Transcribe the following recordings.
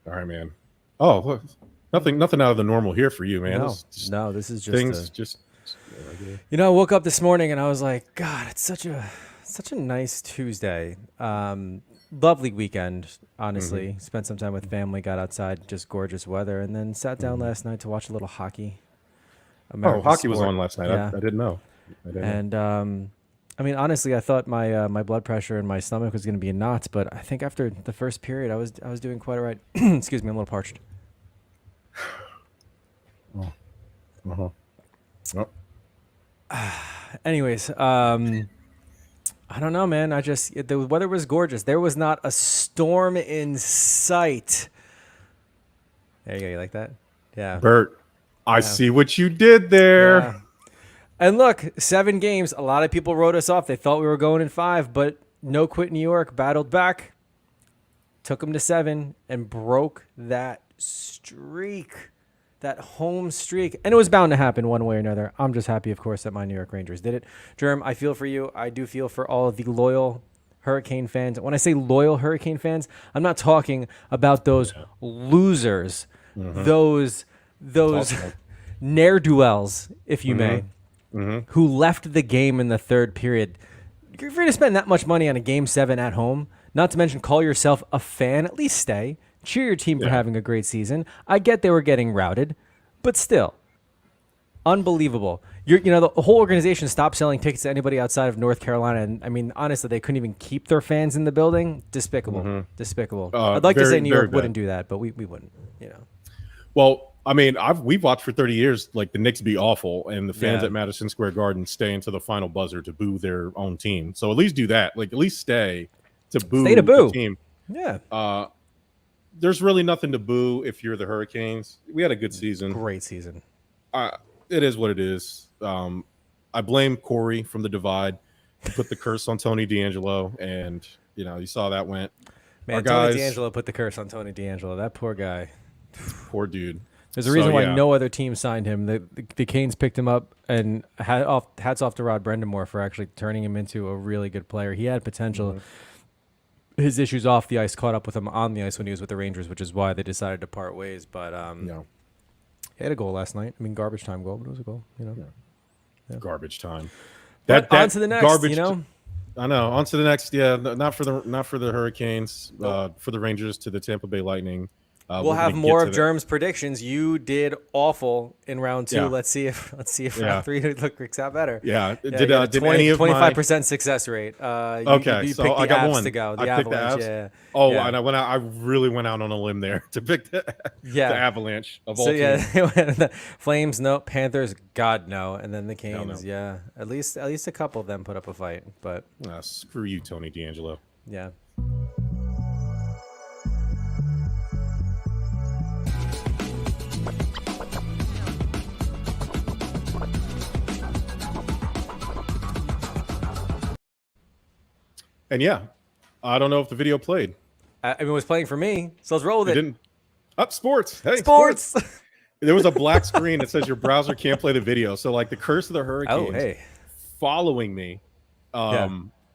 All right, man. Oh, look, nothing out of the normal here for you, man. No, this is just Things just regular. I woke up this morning and I was like, God, it's such a nice Tuesday. Lovely weekend, Mm-hmm. honestly. Spent some time with family, got outside, just gorgeous weather, and then sat down Mm-hmm. last night to watch a little hockey, Oh, America's hockey was sport. on last night. Yeah, I didn't know. I didn't know. and I mean, honestly, I thought my blood pressure and my stomach was going to be in knots, but I think after the first period, I was doing quite all right. Excuse me, I'm a little parched. Oh, uh-huh. Oh, Anyways, I don't know, man. The weather was gorgeous. There was not a storm in sight. There you go. You like that? Yeah. Bert, I Yeah. see what you did Yeah. there. And look, 7 games. A lot of people wrote us off. They thought we were going in 5, but no quit New York battled back, took them to 7, and broke that streak, that home streak. And it was bound to happen one way or another. I'm just happy, of course, that my New York Rangers did it. Germ, I feel for you. I do feel for all of the loyal Hurricane fans. When I say loyal Hurricane fans, I'm not talking about those losers, Mm-hmm. those Talk. ne'er do wells, if you Mm-hmm. may, Mm-hmm. who left the game in the third period. If you're going to spend that much money on a game 7 at home, not to mention call yourself a fan, at least stay. Cheer your team for Yeah. having a great season. I get they were getting routed, but still, unbelievable. The whole organization stopped selling tickets to anybody outside of North Carolina, and I mean, honestly, they couldn't even keep their fans in the building. Despicable, Mm-hmm. despicable. I'd like to Very, say New very York bad. wouldn't do that, but we wouldn't. You know. Well, I mean, we've watched for 30 years like the Knicks be awful and the fans Yeah. at Madison Square Garden stay into the final buzzer to boo their own team. So at least do that. Like at least stay to boo Stay to the boo. team. Yeah. Uh there's really nothing to boo if you're the Hurricanes. We had a good season. Great season. Uh it is what it is. I blame Corey from the Divide. He put the curse on Tony D'Angelo, and you saw that went. Our Man, Tony guys, D'Angelo put the curse on Tony D'Angelo. That poor guy. poor dude. There's a So reason why yeah. no other team signed him. The Canes picked him up, and hats off to Rod Brendamore for actually turning him into a really good player. He had potential. His issues off the ice caught up with him on the ice when he was with the Rangers, which is why they decided to part ways. But No, he had a goal last night. I mean, garbage time goal, but it was a goal. Yeah. garbage time. But That on to the next. garbage. You I know. On to the next. Yeah, not for the Hurricanes. For the Rangers to the Tampa Bay Lightning. We'll We're gonna have get more to of that. Germ's predictions. You did awful in round 2. Yeah, Let's see if yeah, round 3 works out better. yeah. Yeah, you got a Did any of my 25% success rate. okay? You So picked I the got Avs one. to go. I The picked the Avalanche. Avs. Yeah. Oh, Yeah. and I really went out on a limb there to pick the Yeah. Avalanche of all So yeah, teams. the Flames no, Panthers God no, and then the Hell no. Canes. Yeah, at least a couple of them put up a fight, but Screw you, Tony D'Angelo. yeah. And yeah, I don't know if the video played. I mean, it was playing for me, so let's roll with It it. didn't. Up sports. Hey, Sports. There was a black screen that says your browser can't play the video. So like the curse of the Oh Hurricanes hey, following me. yeah.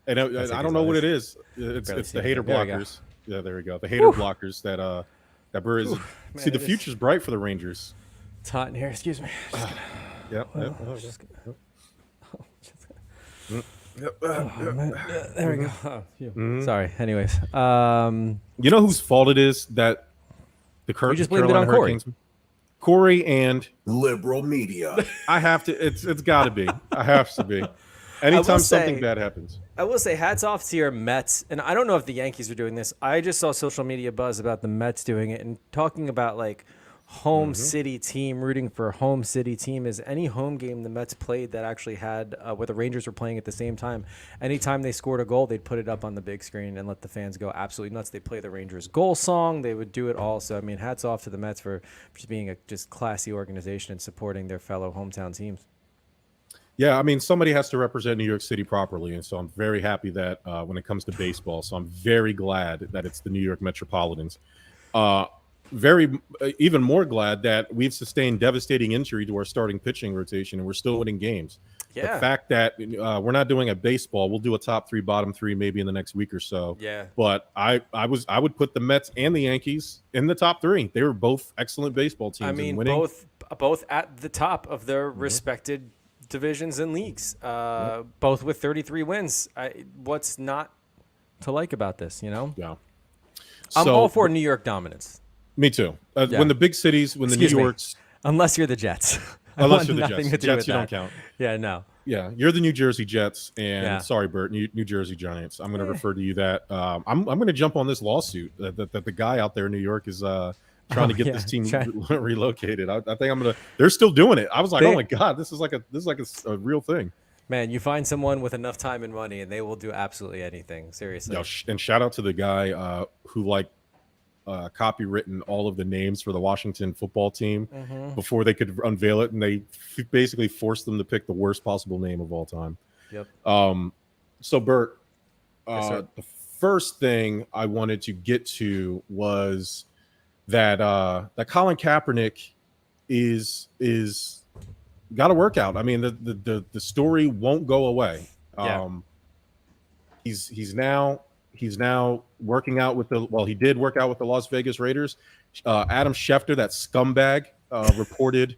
And That's I don't know what it is. Barely It's see the hater anything. There we go. blockers. Yeah, there we go. The hater blockers that Burr is. Man, See, the it is- future's bright for the Rangers. It's hot in here. Excuse me. Yep. Yep. Oh, man. There we go. Oh, phew. Mm-hmm. Sorry. Anyways, You know whose fault it is that the we just blamed it Carolina on Corey. Hurricanes? Corey and Liberal media. I have to. It's got to be. I have to be. Anytime something say- bad happens. I will say hats off to your Mets, and I don't know if the Yankees are doing this. I just saw social media buzz about the Mets doing it and talking about like home city team, rooting for home city team. Is any home game the Mets played that actually had where the Rangers were playing at the same time, anytime they scored a goal, they'd put it up on the big screen and let the fans go absolutely nuts. They play the Rangers goal song. They would do it all. So I mean, hats off to the Mets for just being a just classy organization and supporting their fellow hometown teams. Yeah, I mean, somebody has to represent New York City properly, and so I'm very happy that when it comes to baseball, so I'm very glad that it's the New York Metropolitans. Even more glad that we've sustained devastating injury to our starting pitching rotation, and we're still winning games. The Yeah. fact that we're not doing a baseball, we'll do a top 3, bottom 3 maybe in the next week or so. Yeah. But I would put the Mets and the Yankees in the top 3. They were both excellent baseball teams. I mean, and winning. both at the top of their respected divisions and leagues. Both with 33 wins. What's not to like about this? You know. Yeah. I'm all for New York dominance. Me too. Yeah. When the big cities, when Excuse the New me. Yorks, Unless you're the Jets. unless you're the nothing Jets, to do with you don't that. count. Yeah, no. Yeah, you're the New Jersey Jets, and Yeah. sorry, Bert, New Jersey Giants. I'm going to refer to you that. I'm going to jump on this lawsuit that the guy out there in New York is trying to get this team relocated. I think I'm going to. They're still doing it. I was like, oh my god, this is like a real thing. Man, you find someone with enough time and money, and they will do absolutely anything. Seriously. No, and shout out to the guy who copywritten all of the names for the Washington football team before they could unveil it, and they basically forced them to pick the worst possible name of all time. Yep. So Bert, Yes, sir. the first thing I wanted to get to was that Colin Kaepernick is got to work out. I mean, the story won't go away. Yeah. He's now working out with he did work out with the Las Vegas Raiders. Adam Schefter, that scumbag, reported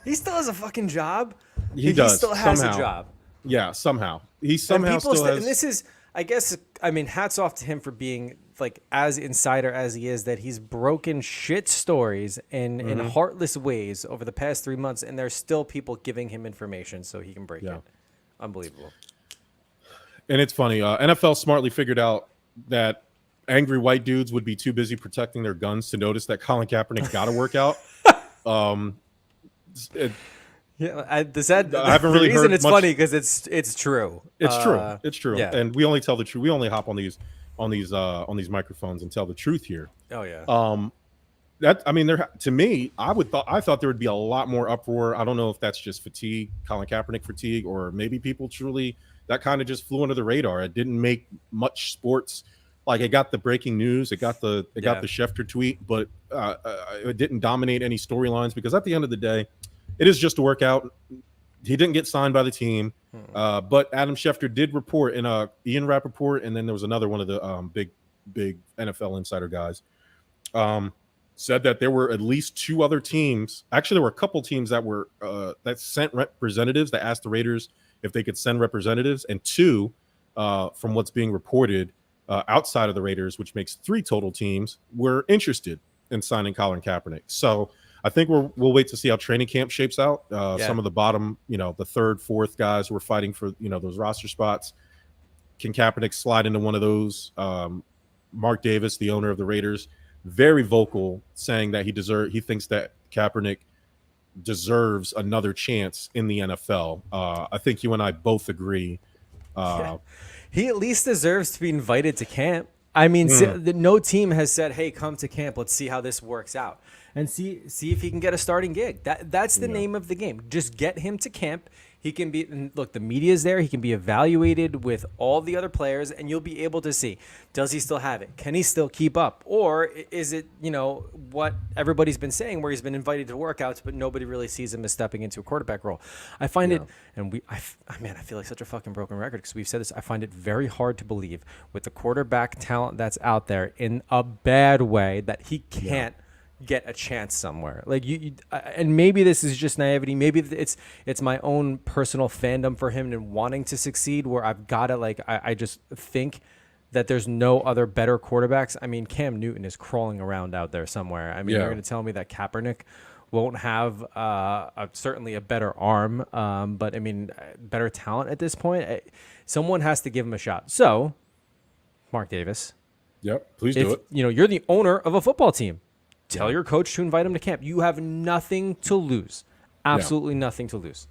He still has a fucking job. he does still has somehow. a job. Yeah, somehow he somehow and still has. And this is, I guess, I mean, hats off to him for being like as insider as he is, that he's broken shit stories in heartless ways over the past 3 months, and there's still people giving him information so he can break it. Unbelievable. And it's funny. NFL smartly figured out that angry white dudes would be too busy protecting their guns to notice that Colin Kaepernick got to work out. Yeah, I haven't really heard it's much. funny because it's true. It's true. Yeah. And we only tell the truth. We only hop on these microphones and tell the truth here. Oh yeah. To me, I thought there would be a lot more uproar. I don't know if that's just fatigue, Colin Kaepernick fatigue, or maybe people truly that kind of just flew under the radar. It didn't make much sports. Like it got the breaking news, it got the Schefter tweet, but it didn't dominate any storylines because at the end of the day, it is just a workout. He didn't get signed by the team, but Adam Schefter did report in Ian Rappaport, and then there was another one of the big NFL insider guys. Said that there were at least 2 other teams. Actually, there were a couple teams that sent representatives that asked the Raiders if they could send representatives, and 2, from what's being reported outside of the Raiders, which makes 3 total teams, were interested in signing Colin Kaepernick. So I think we'll wait to see how training camp shapes out. Some of the bottom, the 3rd, 4th guys who are fighting for those roster spots. Can Kaepernick slide into one of those? Mark Davis, the owner of the Raiders, very vocal, saying that he thinks that Kaepernick deserves another chance in the NFL. I think you and I both agree. He at least deserves to be invited to camp. I mean, no team has said, "Hey, come to camp. Let's see how this works out, and see if he can get a starting gig." That's the name of the game. Just get him to camp. He can be, and look, the media's there. He can be evaluated with all the other players, and you'll be able to see, does he still have it? Can he still keep up? Or is it, what everybody's been saying, where he's been invited to workouts, but nobody really sees him as stepping into a quarterback role? I find it, and I feel like such a fucking broken record because we've said this. I find it very hard to believe with the quarterback talent that's out there in a bad way that he can't get a chance somewhere. Like and maybe this is just naivety. Maybe it's my own personal fandom for him and wanting to succeed, where I've got to I just think that there's no other better quarterbacks. I mean, Cam Newton is crawling around out there somewhere. I mean, you're going to tell me that Kaepernick won't have certainly a better arm, but I mean, better talent at this point. Someone has to give him a shot. So, Mark Davis. Yep, please do it. You're the owner of a football team. Tell your coach to invite him to camp. You have nothing to lose. Absolutely nothing to lose.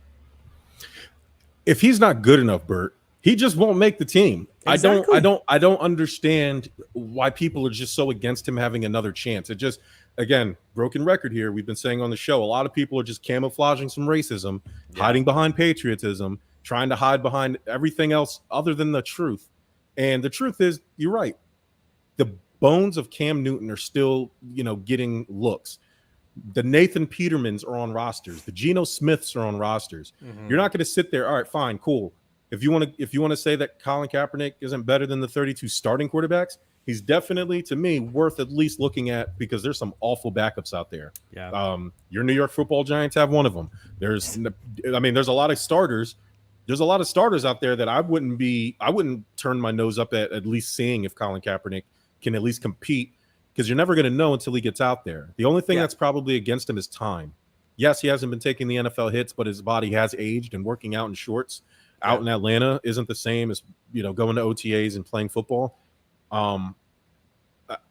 If he's not good enough, Bert, he just won't make the team. Exactly. I don't understand why people are just so against him having another chance. It just, again, broken record here. We've been saying on the show, a lot of people are just camouflaging some racism, hiding behind patriotism, trying to hide behind everything else other than the truth. And the truth is, you're right. The bones of Cam Newton are still, getting looks. The Nathan Petermans are on rosters. The Geno Smiths are on rosters. You're not going to sit there. All right, fine, cool. If you want to say that Colin Kaepernick isn't better than the 32 starting quarterbacks, he's definitely, to me, worth at least looking at, because there's some awful backups out there. Yeah. Your New York Football Giants have one of them. There's a lot of starters. There's a lot of starters out there that I wouldn't turn my nose up at least seeing if Colin Kaepernick can at least compete, because you're never going to know until he gets out there. The only thing that's probably against him is time. Yes, he hasn't been taking the NFL hits, but his body has aged, and working out in shorts out in Atlanta isn't the same as, going to OTAs and playing football.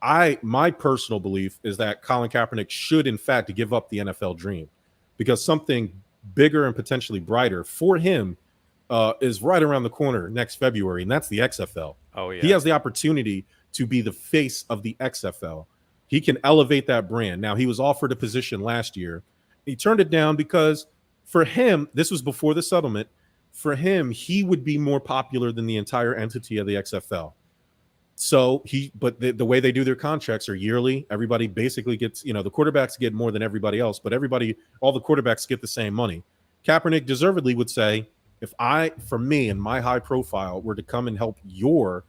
My personal belief is that Colin Kaepernick should, in fact, give up the NFL dream, because something bigger and potentially brighter for him is right around the corner next February, and that's the XFL. Oh, yeah. He has the opportunity to be the face of the XFL. He can elevate that brand. Now, he was offered a position last year. He turned it down because for him, this was before the settlement, for him, he would be more popular than the entire entity of the XFL. So the way they do their contracts are yearly. Everybody basically gets, the quarterbacks get more than everybody else, but all the quarterbacks get the same money. Kaepernick deservedly would say, if for me and my high profile were to come and help your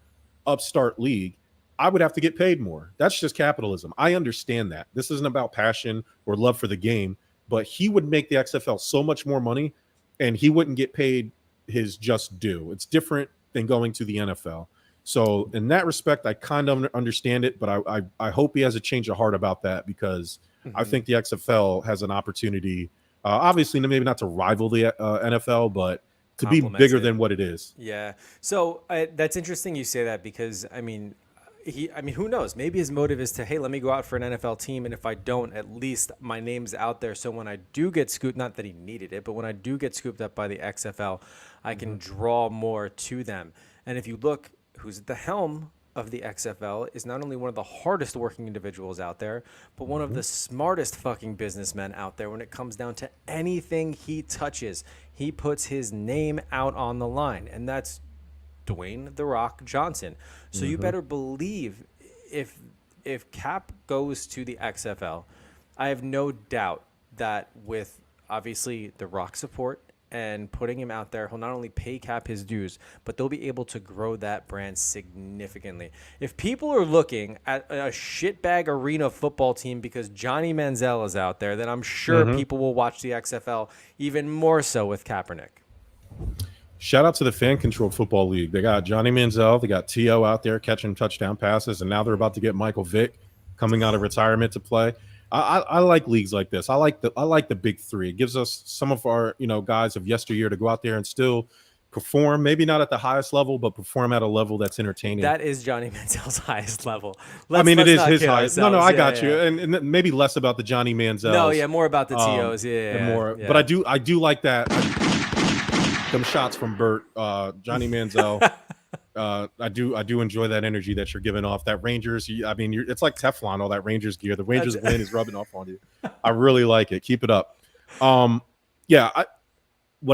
upstart league, I would have to get paid more. That's just capitalism. I understand that. This isn't about passion or love for the game, but he would make the XFL so much more money, and he wouldn't get paid his just due. It's different than going to the NFL. So in that respect, I kind of understand it, but I hope he has a change of heart about that, because I think the XFL has an opportunity, obviously maybe not to rival the NFL, but to be bigger than what it is. Yeah. So that's interesting you say that, because who knows? Maybe his motive is to, hey, let me go out for an NFL team, and if I don't, at least my name's out there. So when I do get scooped, not that he needed it, but when I do get scooped up by the XFL, I can draw more to them. And if you look, who's at the helm of the XFL is not only one of the hardest working individuals out there, but one of the smartest fucking businessmen out there. When it comes down to anything he touches, he puts his name out on the line, and that's Dwayne "The Rock" Johnson. So you better believe if Cap goes to the XFL, I have no doubt that with obviously The Rock support and putting him out there, he'll not only pay Cap his dues, but they'll be able to grow that brand significantly. If people are looking at a shitbag arena football team because Johnny Manziel is out there, then I'm sure people will watch the XFL even more so with Kaepernick. Shout out to the Fan Controlled Football League. They got Johnny Manziel, they got T.O. out there catching touchdown passes, and now they're about to get Michael Vick coming out of retirement to play. I like leagues like this. I like the big three. It gives us some of our guys of yesteryear to go out there and still perform, maybe not at the highest level, but perform at a level that's entertaining. That is Johnny Manziel's highest level. It is his highest. No, I got you. And maybe less about the Johnny Manziel. No, yeah, more about the TOs. Yeah. But I do like that. Them shots from Bert, Johnny Manziel. I do enjoy that energy that you're giving off. That Rangers, it's like Teflon, all that Rangers gear. The Rangers win is rubbing off on you. I really like it. Keep it up. When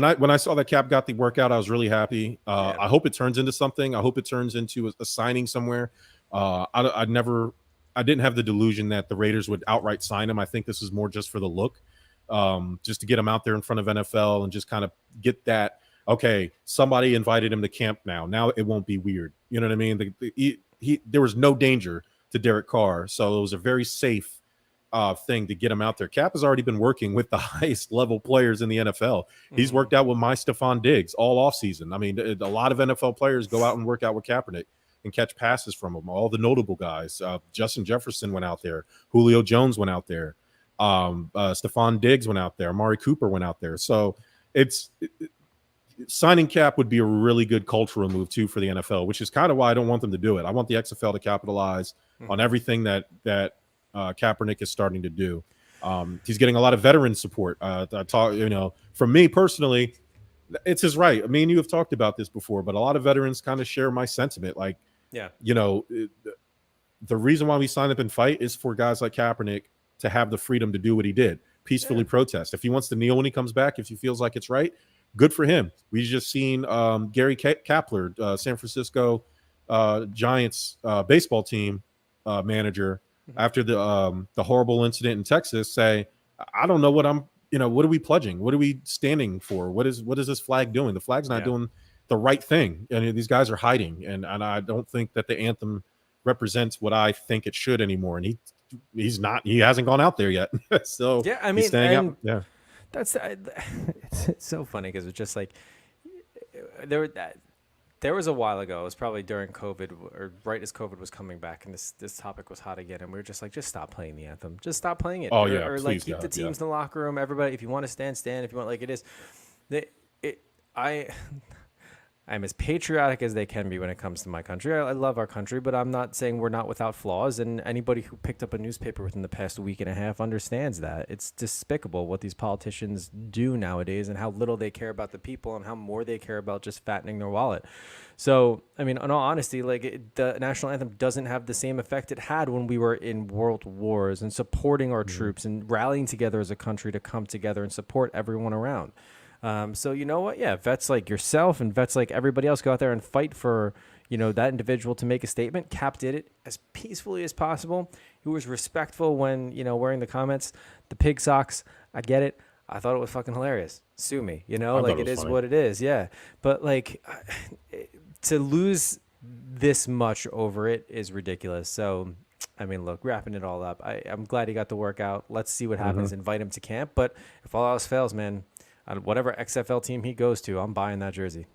I saw that Cap got the workout, I was really happy. I hope it turns into something. I hope it turns into a signing somewhere. I didn't have the delusion that the Raiders would outright sign him. I think this is more just for the look, just to get him out there in front of NFL and just kind of get that. Okay, somebody invited him to camp now. Now it won't be weird. You know what I mean? There was no danger to Derek Carr, so it was a very safe thing to get him out there. Cap has already been working with the highest level players in the NFL. He's worked out with my Stephon Diggs all offseason. A lot of NFL players go out and work out with Kaepernick and catch passes from him. All the notable guys. Justin Jefferson went out there. Julio Jones went out there. Stephon Diggs went out there. Amari Cooper went out there. So signing Cap would be a really good cultural move too for the NFL, which is kind of why I don't want them to do it. I want the XFL to capitalize on everything that Kaepernick is starting to do. He's getting a lot of veteran support. For me personally, it's his right. Me and you have talked about this before, but a lot of veterans kind of share my sentiment. The reason why we sign up and fight is for guys like Kaepernick to have the freedom to do what he did, peacefully protest. If he wants to kneel when he comes back, if he feels like it's right, good for him. We just seen Gary Kapler, San Francisco Giants baseball team manager, after the horrible incident in Texas say, I don't know what I'm, what are we pledging? What are we standing for? What is this flag doing? The flag's not doing the right thing. And these guys are hiding. And I don't think that the anthem represents what I think it should anymore. And he hasn't gone out there yet. So yeah, I mean, he's staying out. Yeah. It's so funny because it's just like there was a while ago, it was probably during COVID or right as COVID was coming back, and this topic was hot again, and we were just like, just stop playing the anthem, just stop playing it. Oh, or like keep the teams in the locker room. Everybody, if you want to stand, if you want, like it is. I'm as patriotic as they can be when it comes to my country. I love our country, but I'm not saying we're not without flaws. And anybody who picked up a newspaper within the past week and a half understands that. It's despicable what these politicians do nowadays and how little they care about the people and how more they care about just fattening their wallet. So, I mean, in all honesty, the national anthem doesn't have the same effect it had when we were in world wars and supporting our troops and rallying together as a country to come together and support everyone around. So you know what? Yeah, vets like yourself and vets like everybody else go out there and fight for, that individual to make a statement. Cap did it as peacefully as possible. He was respectful when, wearing the comments. The pig socks, I get it. I thought it was fucking hilarious. Sue me, it is funny. What it is. Yeah. But to lose this much over it is ridiculous. So, I mean, look, wrapping it all up, I'm glad he got the workout. Let's see what happens. Invite him to camp. But if all else fails, man, whatever XFL team he goes to, I'm buying that jersey.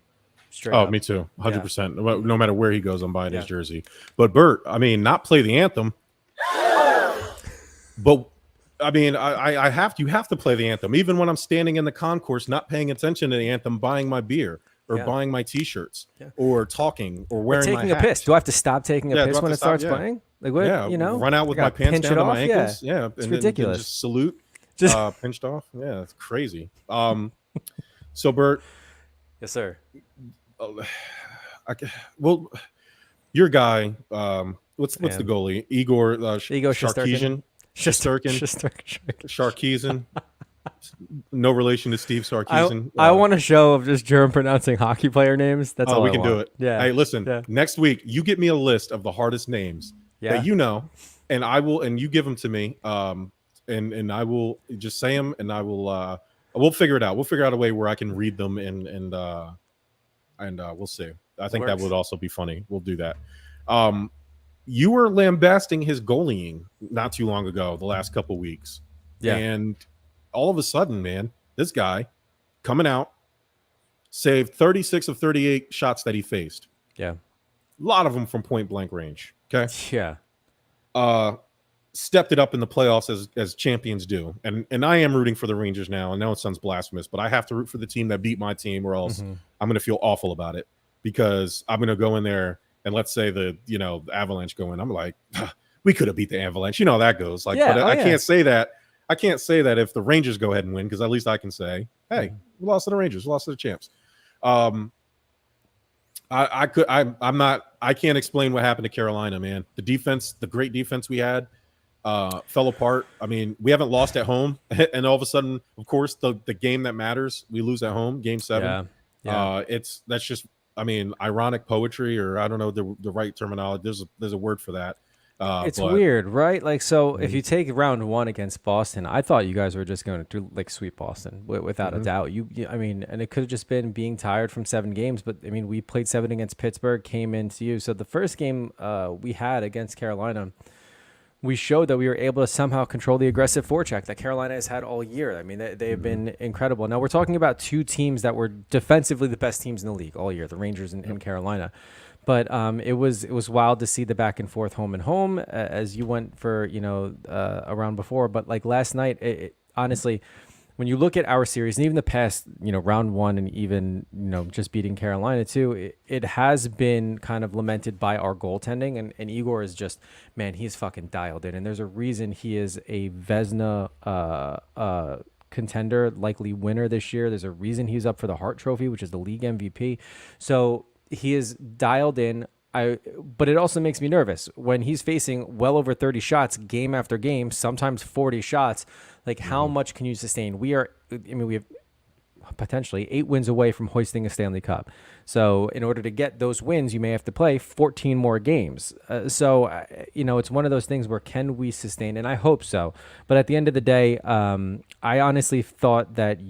Straight up. Me too. 100%. Yeah. No matter where he goes, I'm buying his jersey. But Bert, I mean, not play the anthem. But I mean, you have to play the anthem. Even when I'm standing in the concourse, not paying attention to the anthem, buying my beer or buying my t-shirts or talking or wearing my hat. Taking a piss. Do I have to stop taking a piss when it starts playing? Like what? Run out with my pants down to my ankles. Yeah. It's ridiculous. Just salute. Pinched off. Yeah, it's crazy. So Bert. Yes, sir. Well, your guy. What's the goalie? Igor Sharkeesian. Sharkeesian. No relation to Steve Sarkisian. I want a show of just German pronouncing hockey player names. That's all we I can want. do it. Yeah. Hey, listen. Next week, you get me a list of the hardest names that and I will, and you give them to me. And I will just say them, and I will. We'll figure it out. We'll figure out a way where I can read them, and we'll see. I think that would also be funny. We'll do that. You were lambasting his goalieing not too long ago, the last couple weeks, and all of a sudden, man, this guy coming out saved 36 of 38 shots that he faced. Yeah, a lot of them from point blank range. Okay. Yeah. Stepped it up in the playoffs as champions do. And I am rooting for the Rangers now. I know it sounds blasphemous, but I have to root for the team that beat my team or else I'm going to feel awful about it because I'm going to go in there and let's say the Avalanche go in. I'm like, we could have beat the Avalanche. You know how that goes. I can't say that. I can't say that if the Rangers go ahead and win because at least I can say, hey, we lost to the Rangers. We lost to the champs. I can't explain what happened to Carolina, man. The defense, the great defense we had, fell apart. I mean, we haven't lost at home, and all of a sudden, of course, the game that matters, we lose at home, Game 7. That's just, I mean, ironic poetry, or I don't know the right terminology. There's a word for that. It's weird, right? If you take round 1 against Boston, I thought you guys were just going to sweep Boston without a doubt. I mean, and it could have just been being tired from 7 games, but I mean, we played 7 against Pittsburgh, came into you. So the first game we had against Carolina, we showed that we were able to somehow control the aggressive forecheck that Carolina has had all year. I mean, they have been incredible. Now we're talking about 2 teams that were defensively the best teams in the league all year, the Rangers and Carolina. But it was wild to see the back and forth home and home as you went for a round before. But last night, honestly, when you look at our series and even the past round 1 and even just beating Carolina too, it has been kind of lamented by our goaltending and Igor is just, man, he's fucking dialed in, and there's a reason he is a Vezina contender, likely winner this year. There's a reason he's up for the Hart Trophy, which is the league MVP. So he is dialed in. But it also makes me nervous when he's facing well over 30 shots game after game, sometimes 40 shots. How much can you sustain? We have potentially 8 wins away from hoisting a Stanley Cup. So in order to get those wins, you may have to play 14 more games. It's one of those things where can we sustain? And I hope so. But at the end of the day, I honestly thought that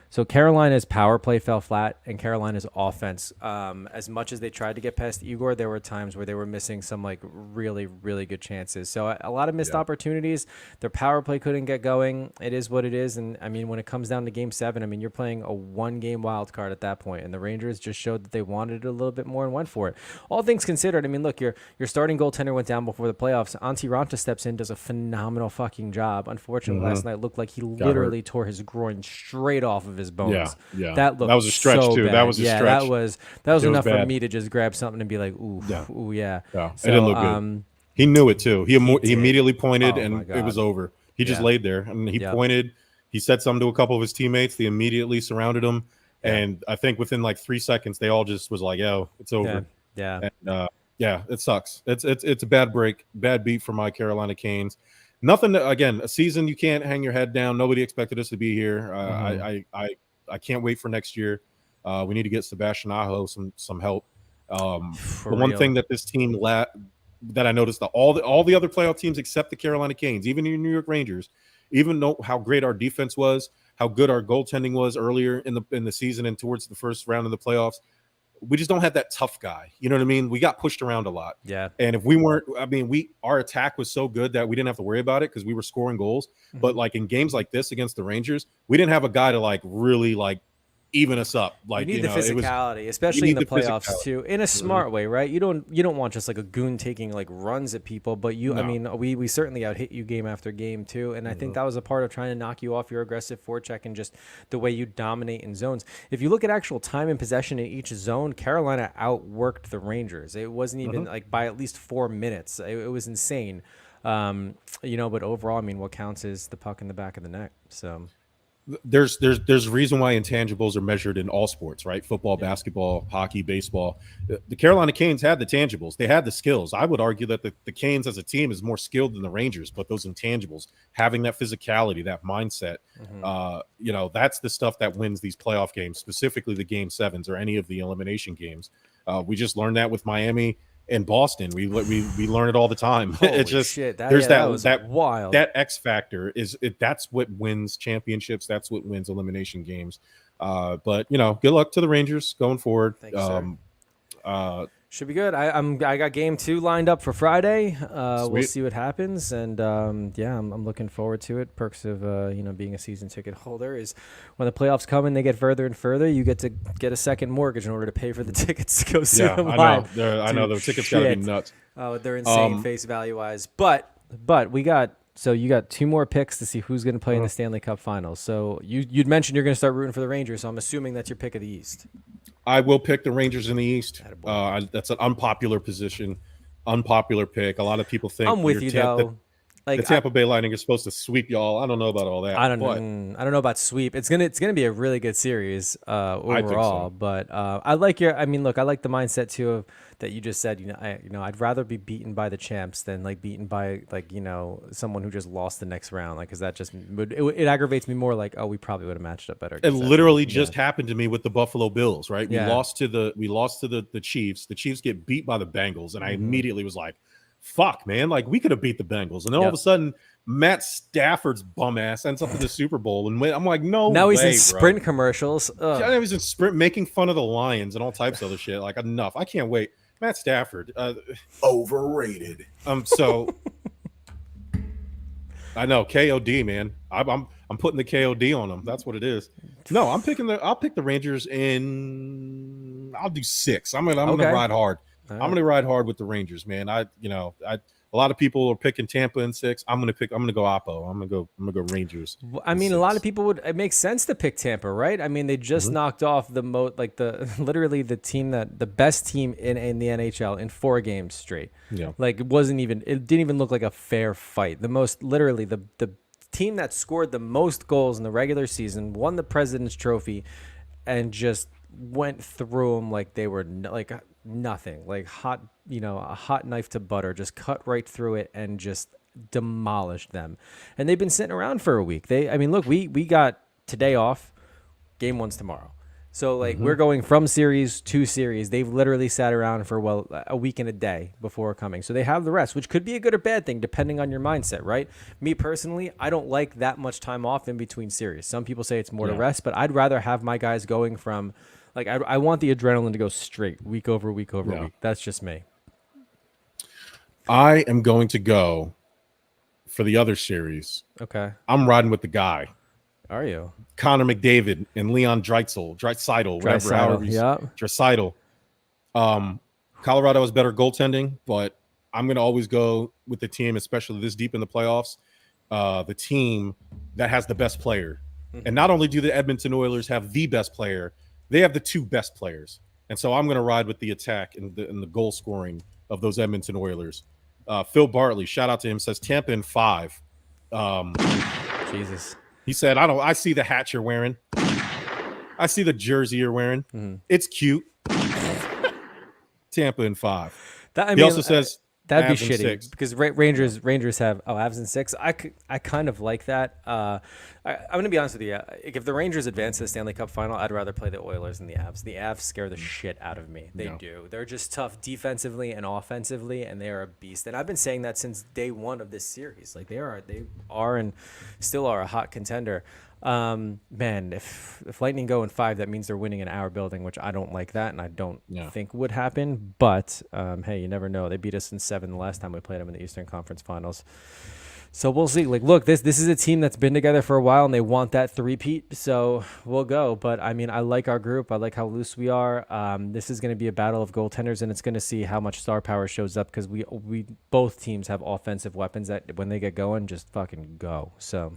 so Carolina's power play fell flat, and Carolina's offense, as much as they tried to get past Igor, there were times where they were missing some like really, really good chances. So a lot of missed opportunities. Their power play couldn't get going. It is what it is. And I mean, when it comes down to Game 7, I mean, you're playing a 1-game wild card at that point, and the Rangers just showed that they wanted it a little bit more and went for it. All things considered, I mean, look, your starting goaltender went down before the playoffs. Antti Ranta steps in, does a phenomenal fucking job. Unfortunately, last night looked like he literally tore his groin straight off of his bones. Yeah. That was a stretch so too. Bad. That was a stretch. That was enough bad. for me to just grab something and be like, ooh, yeah. So, it didn't look good. He knew it too. He immediately pointed, and it was over. He just laid there, and he pointed. He said something to a couple of his teammates. They immediately surrounded him, and I think within like 3 seconds, they all just was like, "Yo, it's over." Yeah. And, it sucks. It's a bad beat for my Carolina Canes. Nothing. Again, a season you can't hang your head down. Nobody expected us to be here. I can't wait for next year. We need to get Sebastian Aho some help. The one thing that this team that I noticed that all the other playoff teams except the Carolina Canes, even the New York Rangers, even know how great our defense was, how good our goaltending was earlier in the season and towards the first round of the playoffs, we just don't have that tough guy. You know what I mean? We got pushed around a lot. Yeah. And if we weren't, I mean, our attack was so good that we didn't have to worry about it because we were scoring goals. But like in games like this against the Rangers, we didn't have a guy to like really like even us up. Like, you need the physicality, especially in the playoffs too, in a smart way, right? You don't want just like a goon taking like runs at people, but I mean, we certainly out hit you game after game too, and I think that was a part of trying to knock you off your aggressive forecheck and just the way you dominate in zones. If you look at actual time and possession in each zone, Carolina outworked the Rangers. It wasn't even like by at least 4 minutes. It was insane. But overall, I mean, what counts is the puck in the back of the net. So. There's a reason why intangibles are measured in all sports, right? Football, basketball, hockey, baseball. The Carolina Canes had the tangibles. They had the skills. I would argue that the Canes as a team is more skilled than the Rangers, but those intangibles, having that physicality, that mindset, that's the stuff that wins these playoff games, specifically the Game 7s or any of the elimination games. We just learned that with Miami and Boston. We learn it all the time. It's just shit. That wild. That X factor that's what wins championships. That's what wins elimination games. But good luck to the Rangers going forward. Thanks, should be good. I got game 2 lined up for Friday. We'll see what happens, and I'm looking forward to it. Perks of being a season ticket holder is when the playoffs come and they get further and further, you get to get a second morttage in order to pay for the tickets to go see them live. I know the tickets gotta be nuts. They're insane face value wise, but you got 2 more picks to see who's going to play in the Stanley Cup Finals. So you'd mentioned you're going to start rooting for the Rangers, so I'm assuming that's your pick of the East. I will pick the Rangers in the East. That's an unpopular pick. A lot to think I'm with you though. The Tampa Bay Lightning is supposed to sweep y'all. I don't know about all that. I don't know about sweep. It's gonna be a really good series overall. I think so. But I like I like the mindset too of that you just said. I'd rather be beaten by the champs than like beaten by someone who just lost the next round. Because that just it aggravates me more. Like, oh, we probably would have matched up better. It literally just happened to me with the Buffalo Bills. Right? We lost to the Chiefs. The Chiefs get beat by the Bengals, and I immediately was like, fuck, man, like we could have beat the Bengals. And then all of a sudden, Matt Stafford's bum ass ends up in the Super Bowl. And I'm like, now he's in sprint commercials. Yeah, he was in sprint making fun of the Lions and all types of other shit. Like, enough. I can't wait. Matt Stafford. Overrated. So I know, KOD, man. I'm putting the KOD on him. That's what it is. No, I'll pick the Rangers in. I'll do 6. I'm gonna ride hard. I'm going to ride hard with the Rangers, man. A lot of people are picking Tampa in 6. I'm going to go Oppo. I'm going to go Rangers. I mean, a lot of people it makes sense to pick Tampa, right? I mean, they just knocked off literally the best team in the NHL in 4 games straight. Yeah. Like it didn't even look like a fair fight. The team that scored the most goals in the regular season won the President's Trophy and just went through them like they were like nothing, like a hot knife to butter, just cut right through it and just demolished them. And they've been sitting around for a week. We got today off. Game 1's tomorrow. So, like, we're going from series to series. They've literally sat around for, a week and a day before coming. So they have the rest, which could be a good or bad thing, depending on your mindset, right? Me personally, I don't like that much time off in between series. Some people say it's more to rest, but I'd rather have my guys going from, like, I want the adrenaline to go straight week over week over week. That's just me. I am going to go for the other series. Okay. I'm riding with the guy. Are you? Connor McDavid and Leon Draisaitl, Draisaitl. Colorado has better goaltending, but I'm going to always go with the team, especially this deep in the playoffs, the team that has the best player. And not only do the Edmonton Oilers have the best player, they have the two best players. And so I'm going to ride with the attack and the goal scoring of those Edmonton Oilers. Phil Bartley, shout out to him, says Tampa in 5. Jesus. He said, I see the hat you're wearing. I see the jersey you're wearing. It's cute. Tampa in 5. He also says that'd be Avs in shitty 6. because Rangers have Avs in 6. I kind of like that. I'm going to be honest with you. If the Rangers advance to the Stanley Cup final, I'd rather play the Oilers than the Avs. The Avs scare the shit out of me. They do. They're just tough defensively and offensively, and they are a beast. And I've been saying that since day one of this series. Like they are and still are a hot contender. Man, if Lightning go in 5, that means they're winning in our building, which I don't like that, and I don't think would happen. But hey, you never know. They beat us in 7 the last time we played them in the Eastern Conference Finals. So we'll see. Like, look, this is a team that's been together for a while, and they want that three-peat. So we'll go. But I mean, I like our group. I like how loose we are. This is going to be a battle of goaltenders, and it's going to see how much star power shows up because we both teams have offensive weapons that when they get going, just fucking go. So.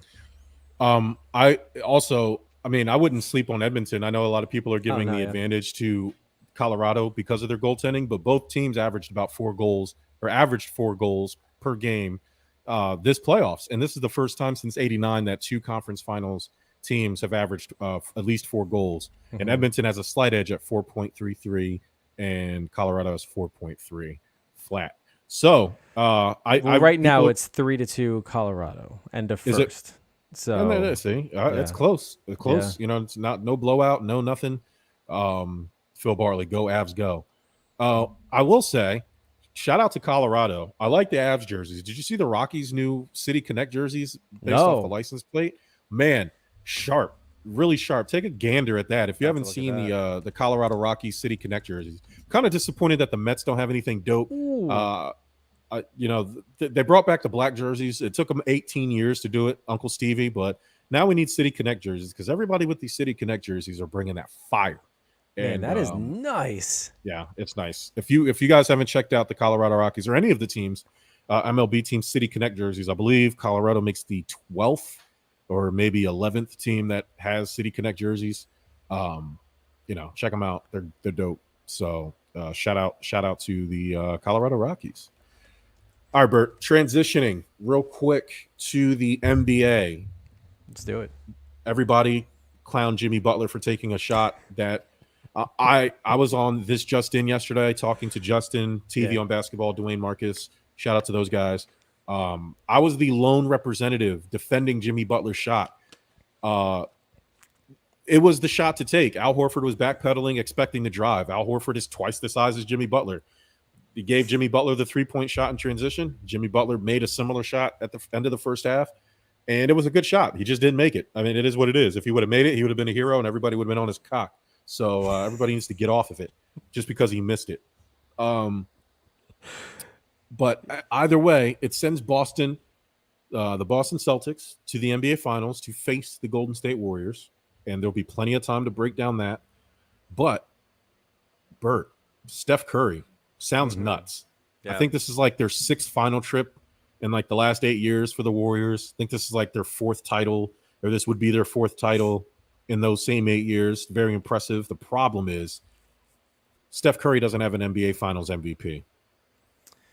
I wouldn't sleep on Edmonton. I know a lot of people are giving the advantage to Colorado because of their goaltending, but both teams averaged 4 goals per game this playoffs. And this is the first time since '89 that 2 conference finals teams have averaged at least 4 goals. And Edmonton has a slight edge at 4.33 and Colorado is 4.3 flat. So right now it's 3-2 Colorado end of first. So it's close. It's close. Yeah. You know, it's no blowout, no nothing. Phil Bartley, go Avs, go. I will say, shout out to Colorado. I like the Avs jerseys. Did you see the Rockies' new City Connect jerseys based off the license plate? Man, sharp, really sharp. Take a gander at that. If you haven't seen the Colorado Rockies City Connect jerseys, kind of disappointed that the Mets don't have anything dope. They brought back the black jerseys. It took them 18 years to do it, Uncle Stevie, but now we need City Connect jerseys because everybody with these City Connect jerseys are bringing that fire. Man, that is nice. Yeah, it's nice. If you guys haven't checked out the Colorado Rockies or any of the teams, MLB team City Connect jerseys, I believe Colorado makes the 12th or maybe 11th team that has City Connect jerseys. Check them out. They're dope. So shout out to the Colorado Rockies. All right, Bert, transitioning real quick to the NBA. Let's do it. Everybody clown Jimmy Butler for taking a shot that I was on this Just In yesterday talking to Justin, TV on basketball, Dwayne Marcus. Shout out to those guys. I was the lone representative defending Jimmy Butler's shot. It was the shot to take. Al Horford was backpedaling, expecting to drive. Al Horford is twice the size as Jimmy Butler. He gave Jimmy Butler the 3-point shot in transition. Jimmy Butler made a similar shot at the end of the first half, and it was a good shot. He just didn't make it. I mean, it is what it is. If he would have made it, he would have been a hero, and everybody would have been on his cock. So everybody needs to get off of it just because he missed it. But either way, it sends Boston, the Boston Celtics, to the NBA Finals to face the Golden State Warriors, and there'll be plenty of time to break down that. But, Bert, Steph Curry, sounds nuts. Yeah. I think this is like their 6th final trip in like the last 8 years for the Warriors. I think this is like their 4th title, or this would be their 4th title in those same 8 years. Very impressive. The problem is Steph Curry doesn't have an NBA Finals MVP.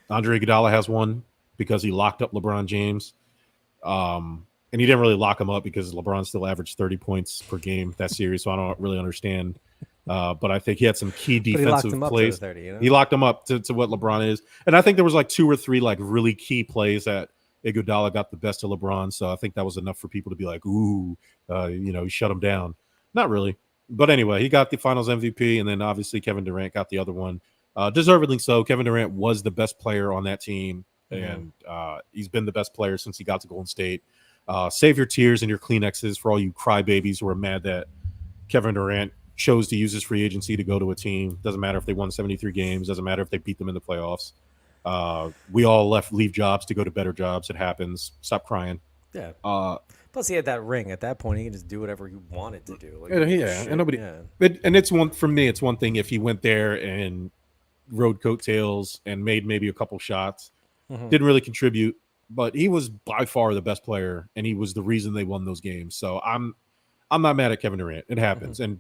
Andre Iguodala has one because he locked up LeBron James. And he didn't really lock him up because LeBron still averaged 30 points per game that series, so I don't really understand. But I think he had some key defensive plays. 30, He locked him up to what LeBron is. And I think there was like 2 or 3 like really key plays that Iguodala got the best of LeBron. So I think that was enough for people to be like, ooh, he shut him down. Not really. But anyway, he got the Finals MVP, and then obviously Kevin Durant got the other one, deservedly so. Kevin Durant was the best player on that team, and he's been the best player since he got to Golden State. Save your tears and your Kleenexes for all you crybabies who are mad that Kevin Durant chose to use his free agency to go to a team. Doesn't matter if they won 73 games. Doesn't matter if they beat them in the playoffs. We all leave jobs to go to better jobs. It happens. Stop crying. Yeah. Plus, he had that ring. At that point, he can just do whatever he wanted to do. Like, and nobody. Yeah. And it's one for me. It's one thing if he went there and rode coattails and made maybe a couple shots, didn't really contribute, but he was by far the best player, and he was the reason they won those games. So I'm not mad at Kevin Durant. It happens, and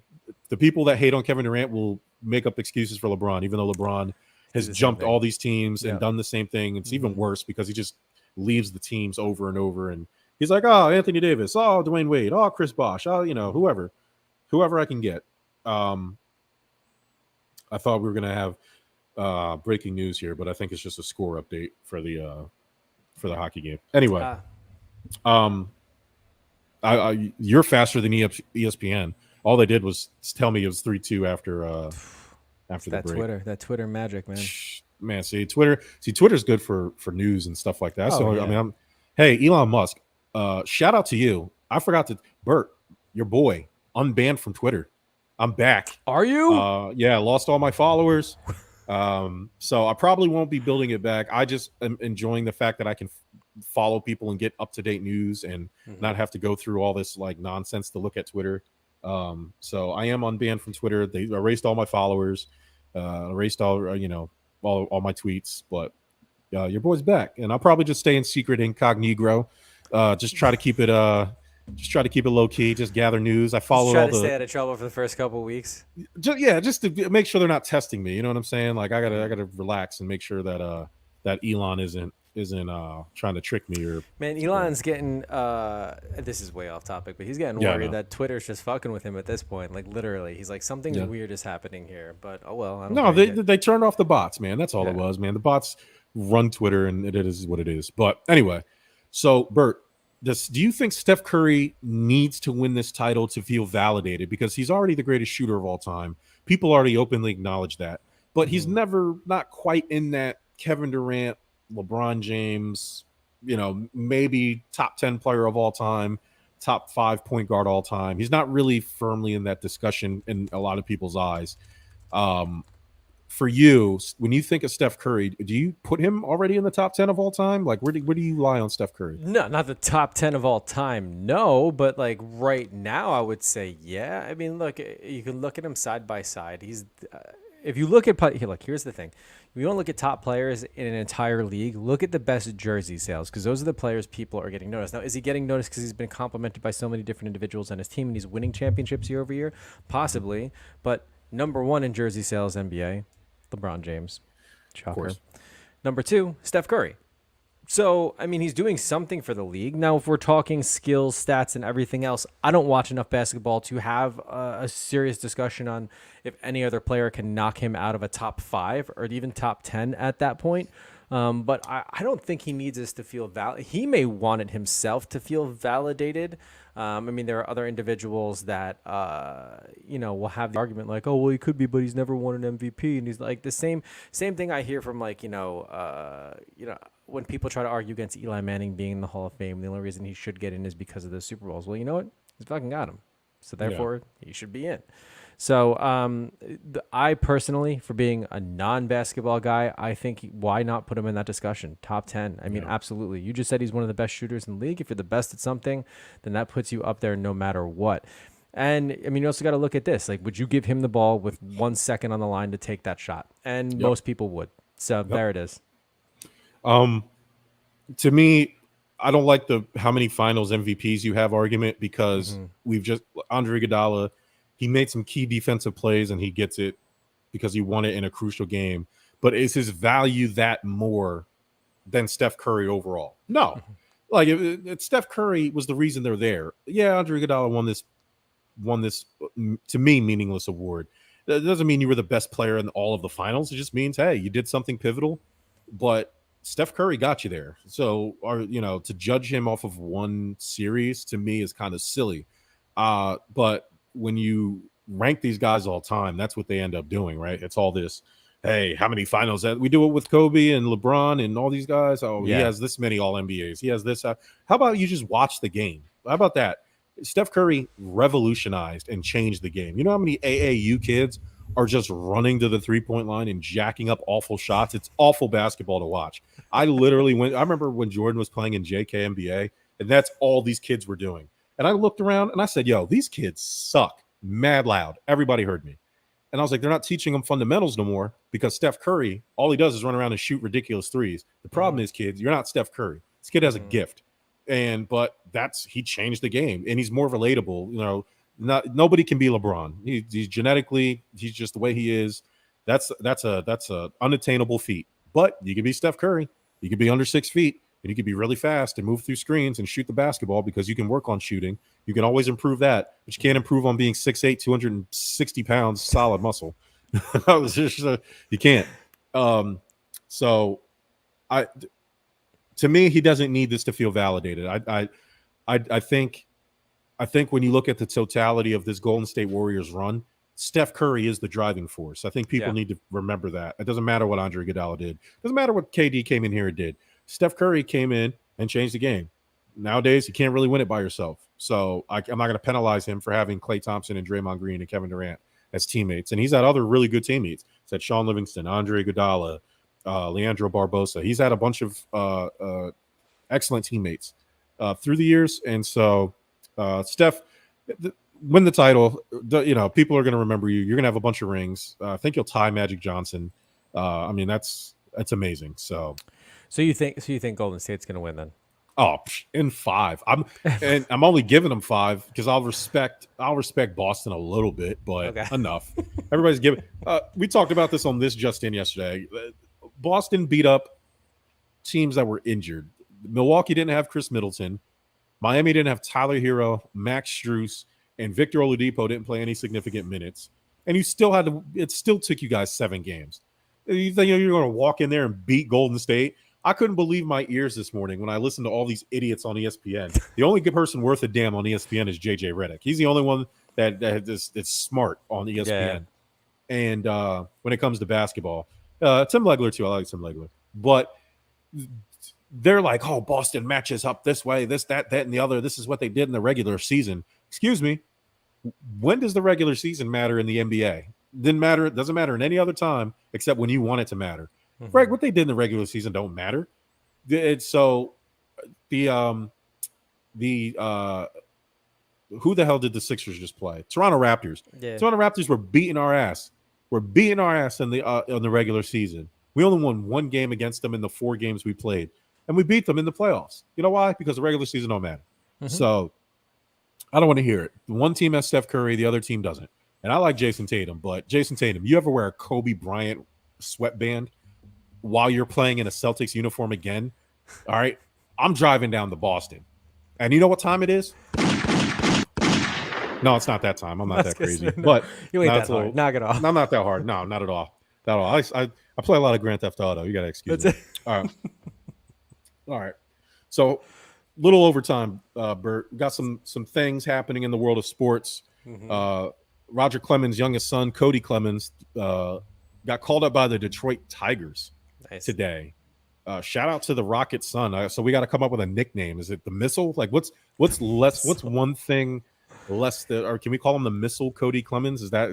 the people that hate on Kevin Durant will make up excuses for LeBron, even though LeBron has jumped all these teams and done the same thing. It's even worse because he just leaves the teams over and over, and he's like, oh, Anthony Davis, oh, Dwayne Wade, oh, Chris Bosh, oh, whoever I can get. I thought we were gonna have breaking news here, but I think it's just a score update for the hockey game. Anyway, you're faster than ESPN. All they did was tell me it was 3-2 after the break. That Twitter magic, man. Man, Twitter's good for news and stuff like that. Hey, Elon Musk, shout out to you. I forgot to Bert, your boy, unbanned from Twitter. I'm back. Are you? Yeah, I lost all my followers. So I probably won't be building it back. I just am enjoying the fact that I can follow people and get up-to-date news and not have to go through all this like nonsense to look at Twitter. So I am unbanned from Twitter. They erased all my followers, erased all my tweets, but your boy's back, and I'll probably just stay in secret incognito. Just try to keep it low key. Just gather news. I follow. Try to stay out of trouble for the first couple of weeks. Just to make sure they're not testing me. You know what I'm saying? Like I gotta relax and make sure that that Elon isn't trying to trick me or. Man, Elon's getting. This is way off topic, but he's getting worried that Twitter's just fucking with him at this point. Like literally, he's like something weird is happening here. But oh well. I don't they turned off the bots, man. That's all it was, man. The bots run Twitter, and it is what it is. But anyway, so Bert. Do you think Steph Curry needs to win this title to feel validated? Because he's already the greatest shooter of all time. People already openly acknowledge that. But he's not quite in that Kevin Durant, LeBron James, maybe top 10 player of all time, top 5 point guard all time. He's not really firmly in that discussion in a lot of people's eyes. For you, when you think of Steph Curry, do you put him already in the top 10 of all time? Like, where do you lie on Steph Curry? No, not the top 10 of all time. No, but like right now, I would say, yeah. I mean, look, you can look at him side by side. He's, if you look at, here's the thing. If you don't look at top players in an entire league, look at the best jersey sales, because those are the players people are getting noticed. Now, is he getting noticed because he's been complimented by so many different individuals on his team and he's winning championships year over year? Possibly. But number one in jersey sales, NBA. LeBron James. Shocker. Number 2, Steph Curry. So, I mean, he's doing something for the league. Now, if we're talking skills, stats, and everything else, I don't watch enough basketball to have a serious discussion on if any other player can knock him out of a top 5 or even top 10 at that point. But I don't think he needs us to feel he may want it himself to feel validated. I mean, there are other individuals that, will have the argument like, oh, well, he could be, but he's never won an MVP. And he's like the same thing I hear from like, when people try to argue against Eli Manning being in the Hall of Fame, the only reason he should get in is because of the Super Bowls. Well, you know what? He's fucking got him. So therefore he should be in. So I personally, for being a non-basketball guy, I think why not put him in that discussion? Top 10. I mean, absolutely. You just said he's one of the best shooters in the league. If you're the best at something, then that puts you up there no matter what. And, I mean, you also got to look at this. Like, would you give him the ball with 1 second on the line to take that shot? And most people would. So there it is. To me, I don't like the how many finals MVPs you have argument because we've just Andre Iguodala, he made some key defensive plays and he gets it because he won it in a crucial game. But is his value that more than Steph Curry overall? No. Like if Steph Curry was the reason they're there. Yeah, Andre Iguodala won this to me meaningless award. That doesn't mean you were the best player in all of the finals. It just means, hey, you did something pivotal. But Steph Curry got you there. So, to judge him off of one series to me is kind of silly. But when you rank these guys all the time, that's what they end up doing, right? It's all this. Hey, how many finals that we do it with Kobe and LeBron and all these guys? Oh, he has this many All NBAs. He has this. How about you just watch the game? How about that? Steph Curry revolutionized and changed the game. You know how many AAU kids are just running to the 3-point line and jacking up awful shots? It's awful basketball to watch. I literally I remember when Jordan was playing in JKNBA, and that's all these kids were doing. And I looked around and I said, yo, these kids suck. Mad loud. Everybody heard me. And I was like, they're not teaching them fundamentals no more because Steph Curry, all he does is run around and shoot ridiculous threes. The problem is, kids, you're not Steph Curry. This kid has a gift. But he changed the game, and he's more relatable. You know, nobody can be LeBron. He's genetically, he's just the way he is. That's a unattainable feat. But you can be Steph Curry. You can be under 6 feet, and you can be really fast and move through screens and shoot the basketball because you can work on shooting. You can always improve that, but you can't improve on being 6'8", 260 pounds, solid muscle. You can't. To me, he doesn't need this to feel validated. I think when you look at the totality of this Golden State Warriors run, Steph Curry is the driving force. I think people need to remember that. It doesn't matter what Andre Iguodala did. It doesn't matter what KD came in here and did. Steph Curry came in and changed the game. Nowadays, you can't really win it by yourself. So I'm not going to penalize him for having Klay Thompson and Draymond Green and Kevin Durant as teammates. And he's had other really good teammates. He's had Sean Livingston, Andre Iguodala, Leandro Barbosa. He's had a bunch of excellent teammates through the years. And so Steph, win the title. People are going to remember you. You're going to have a bunch of rings. I think you'll tie Magic Johnson. That's amazing. So you think Golden State's going to win then? Oh, in 5. I'm only giving them 5 because I'll respect Boston a little bit, but enough. Everybody's giving. We talked about this on This Just In yesterday. Boston beat up teams that were injured. Milwaukee didn't have Chris Middleton. Miami didn't have Tyler Hero, Max Strus, and Victor Oladipo didn't play any significant minutes. And you still had to. It still took you guys 7 games. You think you're going to walk in there and beat Golden State? I couldn't believe my ears this morning when I listened to all these idiots on ESPN. The only good person worth a damn on ESPN is JJ Redick. He's the only one that's smart on ESPN. Yeah. And when it comes to basketball, Tim Legler too. I like Tim Legler, but they're like, "Oh, Boston matches up this way, this, that, and the other. This is what they did in the regular season." Excuse me. When does the regular season matter in the NBA? Didn't matter. It doesn't matter in any other time except when you want it to matter. Greg, what they did in the regular season don't matter. So who the hell did the Sixers just play? Toronto Raptors. Yeah. Toronto Raptors were beating our ass. We're beating our ass in the regular season. We only won 1 game against them in the 4 games we played, and we beat them in the playoffs. You know why? Because the regular season don't matter. So I don't want to hear it. One team has Steph Curry, the other team doesn't. And I like Jason Tatum, but Jason Tatum, you ever wear a Kobe Bryant sweatband while you're playing in a Celtics uniform again? All right, I'm driving down to Boston, and you know what time it is? No, it's not that time. I'm not that crazy, but you ain't that hard. Knock it off. I'm not that hard. No, not at all. Not at all. I play a lot of Grand Theft Auto. You gotta excuse me. All right. So, little overtime, Bert. Got some things happening in the world of sports. Roger Clemens' youngest son, Cody Clemens, got called up by the Detroit Tigers today. Shout out to the Rocket's son. So we got to come up with a nickname. Is it the Missile? Like what's one thing less than, or can we call him the Missile Cody Clemens? Is that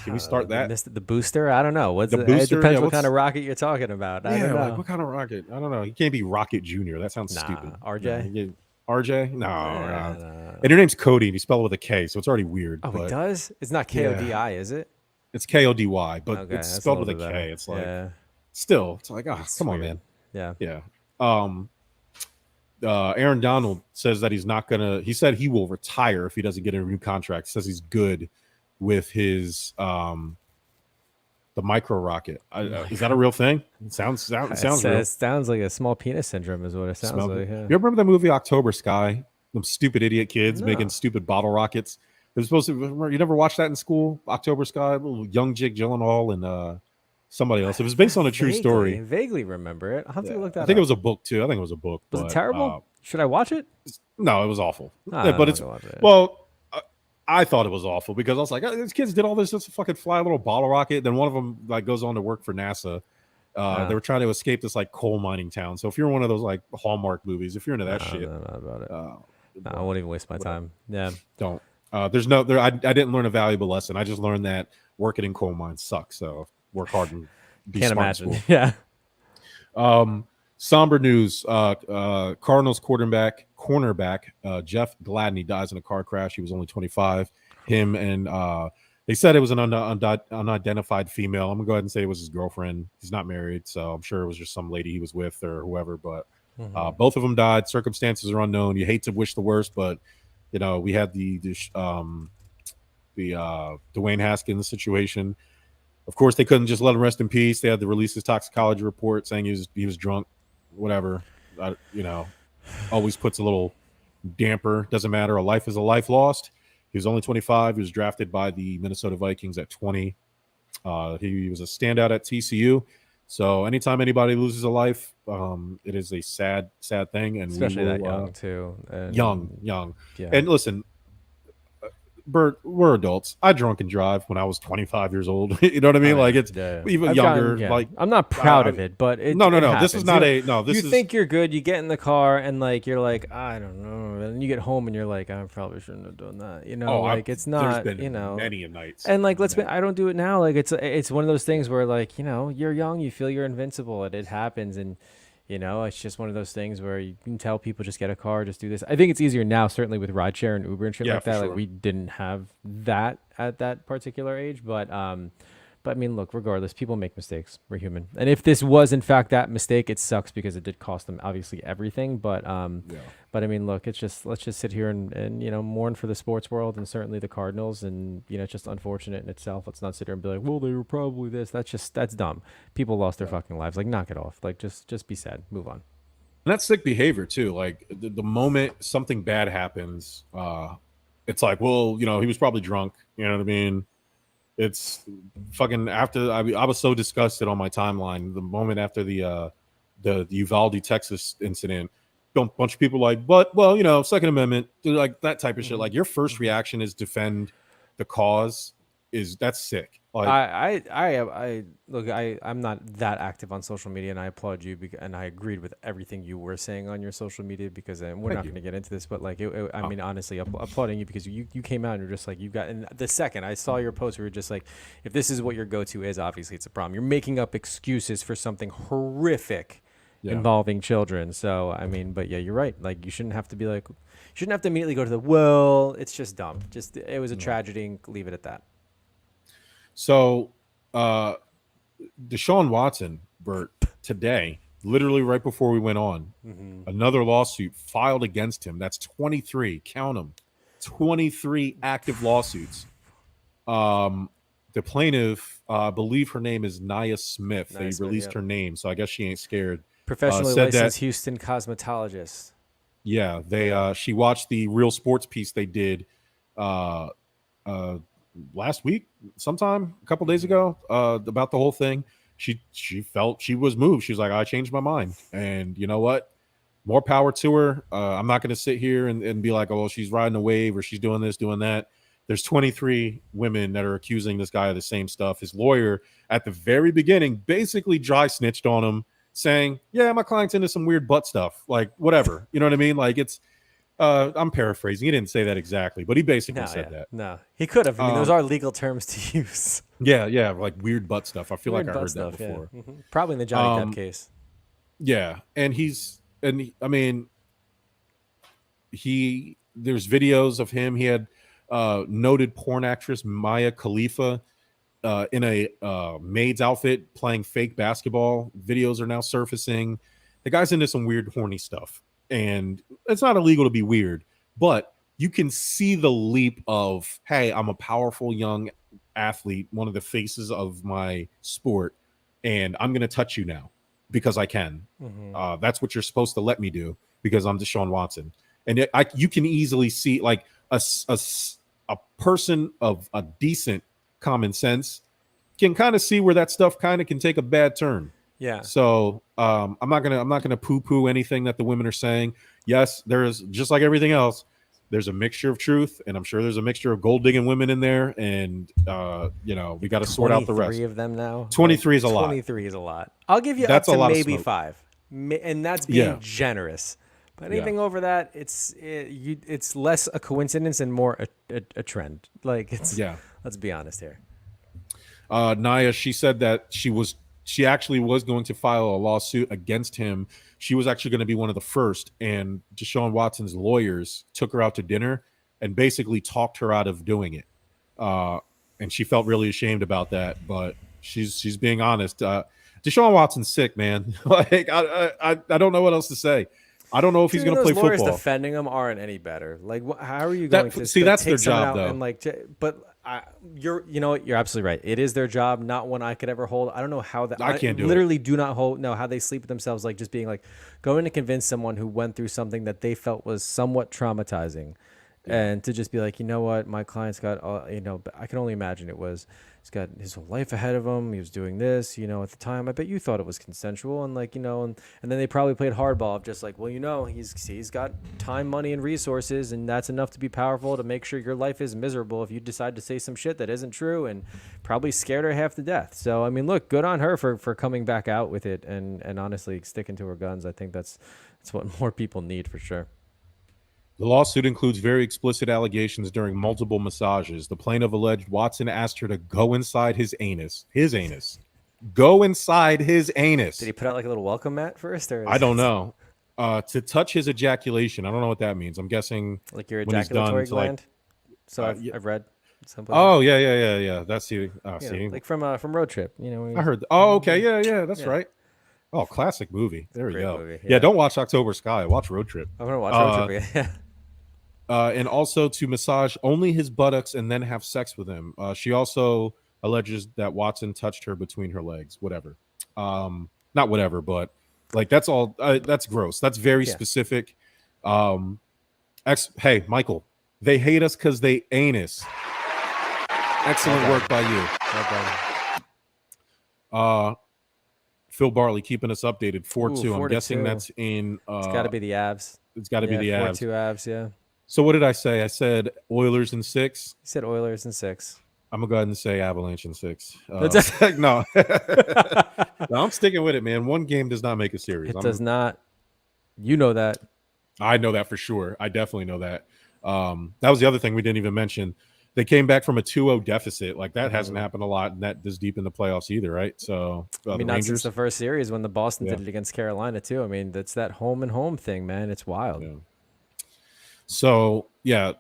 can we start that? The booster? I don't know. What's the booster? It depends what kind of rocket you're talking about. I don't know. Like what kind of rocket? I don't know. You can't be Rocket Jr. That sounds stupid. RJ? RJ? No. And your name's Cody and you spell it with a K, so it's already weird. Oh, it does? It's not K-O-D-I, is it? It's K-O-D-Y, but it's spelled with a K. It's like still, it's like, come on, man. Yeah. Aaron Donald says that he's not gonna. He said he will retire if he doesn't get a new contract. He says he's good with his the micro rocket. Is that a real thing? It sounds real. It sounds like a small penis syndrome is what it sounds like. Yeah. You remember the movie October Sky? Them stupid idiot kids making stupid bottle rockets. It was supposed to. You never watched that in school? October Sky, little young Jake Gyllenhaal and somebody else. It was based on a true story. Vaguely remember it. I'll have to look that up. I think it was a book too. Was it terrible? Should I watch it? No, it was awful. But it's well. I thought it was awful because I was like, oh, these kids did all this just to fucking fly a little bottle rocket. Then one of them like goes on to work for NASA. They were trying to escape this like coal mining town. So if you're one of those like Hallmark movies, if you're into that shit, no, not about it. I won't even waste my time. Yeah, don't. There's no there. I didn't learn a valuable lesson. I just learned that working in coal mines sucks. So work hard and be can't smart imagine. in school. Yeah. Somber news. Cardinals cornerback Jeff Gladney dies in a car crash. He was only 25. Him and they said it was an unidentified female. I'm gonna go ahead and say it was his girlfriend. He's not married, so I'm sure it was just some lady he was with or whoever. But both of them died. Circumstances are unknown. You hate to wish the worst, but you know we had the Dwayne Haskins situation. Of course, they couldn't just let him rest in peace. They had to release his toxicology report saying he was drunk. Whatever, always puts a little damper. Doesn't matter. A life is a life lost. He was only 25. He was drafted by the Minnesota Vikings at 20. He was a standout at TCU. So anytime anybody loses a life, it is a sad thing. And especially that young too. And, young. Yeah. And listen, Bert, we're adults. I drunk and drive when I was 25 years old. You know what I mean? Like it's even younger. Like I'm not proud of it, but it no. happens. This is not This you think you're good. You get in the car and like you're like I don't know, and you get home and you're like I probably shouldn't have done that. You know, it's not. There's been you know, many nights. And like I don't do it now. Like it's one of those things where like you're young, you feel you're invincible, and it happens and. It's just one of those things where you can tell people just get a car, just do this. I think it's easier now, certainly with rideshare and Uber and shit like that. Sure. Like we didn't have that at that particular age, but I mean, look, regardless, people make mistakes. We're human, and if this was in fact that mistake, it sucks because it did cost them obviously everything. But I mean, look, let's just sit here and mourn for the sports world and certainly the Cardinals, and it's just unfortunate in itself. Let's not sit here and be like, well, they were probably this. That's dumb. People lost their fucking lives. Like, knock it off. Like, just be sad. Move on. And that's sick behavior too. Like the moment something bad happens, it's like, well, he was probably drunk. You know what I mean? It's fucking after I was so disgusted on my timeline the moment after the Uvalde, Texas incident. A bunch of people like, but well, Second Amendment, like that type of shit. Like your first reaction is defend the cause. That's sick. Like I'm not that active on social media, and I applaud you and I agreed with everything you were saying on your social media because we're not going to get into this, but like I mean honestly, applauding you because you came out and you're just like and the second I saw your post, we were just like, if this is what your go-to is, obviously it's a problem. You're making up excuses for something horrific involving children. So I mean, but yeah, you're right. Like you shouldn't have to immediately go to it's just dumb. Just it was a tragedy and leave it at that. So, Deshaun Watson, Bert, today, literally right before we went on, another lawsuit filed against him. That's 23. Count them. 23 active lawsuits. The plaintiff, I believe her name is Nia Smith. They released her name, so I guess she ain't scared. Professionally licensed Houston cosmetologist. Yeah, she watched the Real Sports piece they did last week, sometime a couple days ago, about the whole thing. She felt she was moved. She was like, I changed my mind, and you know what? More power to her. I'm not going to sit here and be like, oh, she's riding a wave or she's doing this, doing that. There's 23 women that are accusing this guy of the same stuff. His lawyer at the very beginning basically dry snitched on him, saying, yeah, my client's into some weird butt stuff, like whatever. You know what I mean? Like it's I'm paraphrasing. He didn't say that exactly, but he basically said that. No, he could have. I mean, those are legal terms to use. Yeah, like weird butt stuff. I feel weird like I heard stuff, that before. Yeah. Probably in the Johnny Depp case. Yeah, and I mean, there's videos of him. He had noted porn actress Maya Khalifa in a maid's outfit playing fake basketball. Videos are now surfacing. The guy's into some weird, horny stuff. And it's not illegal to be weird, but you can see the leap of, hey, I'm a powerful young athlete, one of the faces of my sport, and I'm going to touch you now because I can. That's what you're supposed to let me do because I'm Deshaun Watson. And you can easily see like a person of a decent common sense can kind of see where that stuff kind of can take a bad turn. Yeah. So I'm not gonna poo-poo anything that the women are saying. Yes, there is, just like everything else, there's a mixture of truth, and I'm sure there's a mixture of gold digging women in there, and we got to sort out the rest. 23 of them now. 23 is a lot. 23 is a lot. I'll give you That's up a to lot of maybe smoke. 5, and that's being Yeah. generous. But anything over that, it's less a coincidence and more a trend. Like let's be honest here. Naya, she said that she actually was going to file a lawsuit against him. She was actually going to be one of the first, and Deshaun Watson's lawyers took her out to dinner and basically talked her out of doing it. And she felt really ashamed about that, but she's being honest. Deshaun Watson's sick, man. Like I don't know what else to say. I don't know if he's going to play lawyers football. Defending him aren't any better. Like, how are you going to see? That's take their someone job, out though. and like, you know what? You're absolutely right. It is their job, not one I could ever hold. I don't know how that. I can't do literally do not know how they sleep with themselves. Like just being like going to convince someone who went through something that they felt was somewhat traumatizing, and to just be like, you know what, my client's got, but I can only imagine he's got his whole life ahead of him. He was doing this, at the time. I bet you thought it was consensual, and like, and then they probably played hardball of just like, well, he's got time, money, and resources, and that's enough to be powerful to make sure your life is miserable if you decide to say some shit that isn't true, and probably scared her half to death. So I mean, look, good on her for coming back out with it and honestly sticking to her guns. I think that's what more people need for sure. The lawsuit includes very explicit allegations during multiple massages. The plaintiff alleged Watson asked her to go inside his anus. Go inside his anus. Did he put out like a little welcome mat first? Or I don't know. To touch his ejaculation. I don't know what that means. I'm guessing like your ejaculatory gland. So I've read. Oh, yeah. That's see. See. Like from Road Trip. I heard. Oh, okay. Yeah. That's right. Oh, classic movie. There we go. Movie, yeah, don't watch October Sky. Watch Road Trip. I'm going to watch Road Trip again. And also to massage only his buttocks and then have sex with him. She also alleges that Watson touched her between her legs. Whatever. Not whatever, but like that's all. That's gross. That's very specific. Hey, Michael, they hate us because they ain't us. Excellent work by you. Phil Barley keeping us updated 4-2. I'm guessing that's in. It's got to be the Avs. It's got to be the Avs. 4-2 Avs. Yeah. So what did I say? I said Oilers in 6. You said Oilers in 6. I'm gonna go ahead and say Avalanche in 6. No, I'm sticking with it, man. One game does not make a series. It does not. You know that. I know that for sure. I definitely know that. That was the other thing we didn't even mention. They came back from a 2-0 deficit. Like that hasn't happened a lot, and that this deep in the playoffs either, right? So I mean, not since the first series when the Boston did it against Carolina too. I mean, that's that home and home thing, man. It's wild. Yeah. So yeah,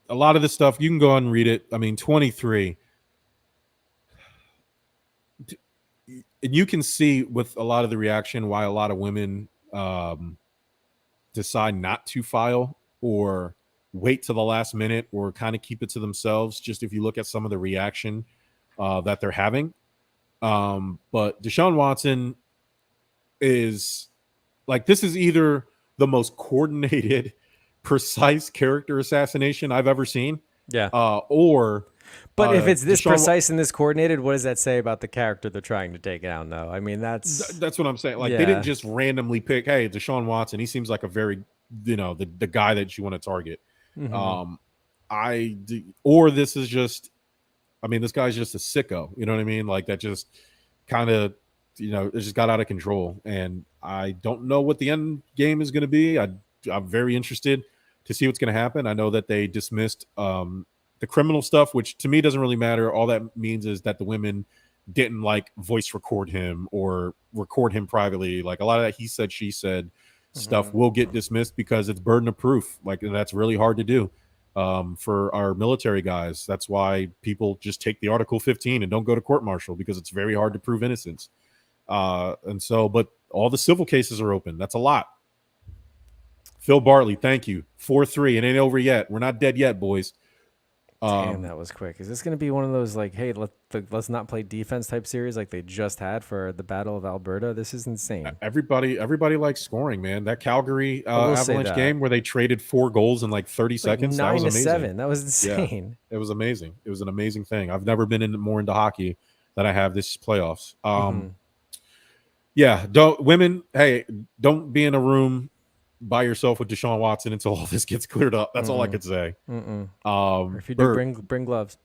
a lot of this stuff you can go and read it. I mean, 23, and you can see with a lot of the reaction why a lot of women decide not to file or wait to the last minute or kind of keep it to themselves. Just if you look at some of the reaction that they're having, but Deshaun Watson is like, this is either the most coordinated, precise character assassination I've ever seen. Yeah. But if it's this precise and this coordinated, what does that say about the character they're trying to take down, though? I mean, that's what I'm saying. Like, they didn't just randomly pick, hey, Deshaun Watson. He seems like a very, the guy that you want to target. Mm-hmm. Or this is just, I mean, this guy's just a sicko. You know what I mean? Like that just kind of, it just got out of control. And I don't know what the end game is going to be. I'm very interested to see what's going to happen. I know that they dismissed the criminal stuff, which to me doesn't really matter. All that means is that the women didn't like voice record him or record him privately. Like a lot of that he said, she said stuff will get dismissed because it's burden of proof. Like that's really hard to do for our military guys. That's why people just take the Article 15 and don't go to court martial, because it's very hard to prove innocence. But all the civil cases are open. That's a lot. Phil Bartley, thank you. 4-3. It ain't over yet. We're not dead yet, boys. Damn, that was quick. Is this going to be one of those like, hey, let's not play defense type series like they just had for the Battle of Alberta? This is insane. Everybody likes scoring, man. That Calgary Avalanche game where they traded 4 goals in like 30 seconds. 9 that was to amazing. 7. That was insane. Yeah, it was amazing. It was an amazing thing. I've never been more into hockey than I have this playoffs. Yeah, don't be in a room by yourself with Deshaun Watson until all this gets cleared up. That's all I could say. Or if you do, bring gloves.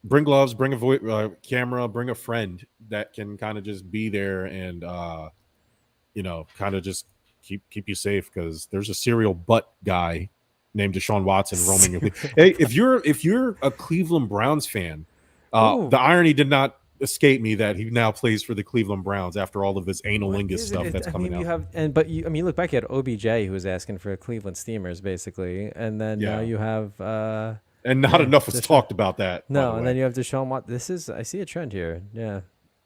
Bring gloves, bring a camera, bring a friend that can kind of just be there and kind of just keep you safe, because there's a serial butt guy named Deshaun Watson roaming. Hey, if you're a Cleveland Browns fan, the irony did not escape me that he now plays for the Cleveland Browns after all of his analingus stuff that's coming out. You look back at OBJ, who was asking for Cleveland Steamers basically, and then now you have. And not enough was talked about that. No, and then you have Deshaun Watson. I see a trend here. Yeah.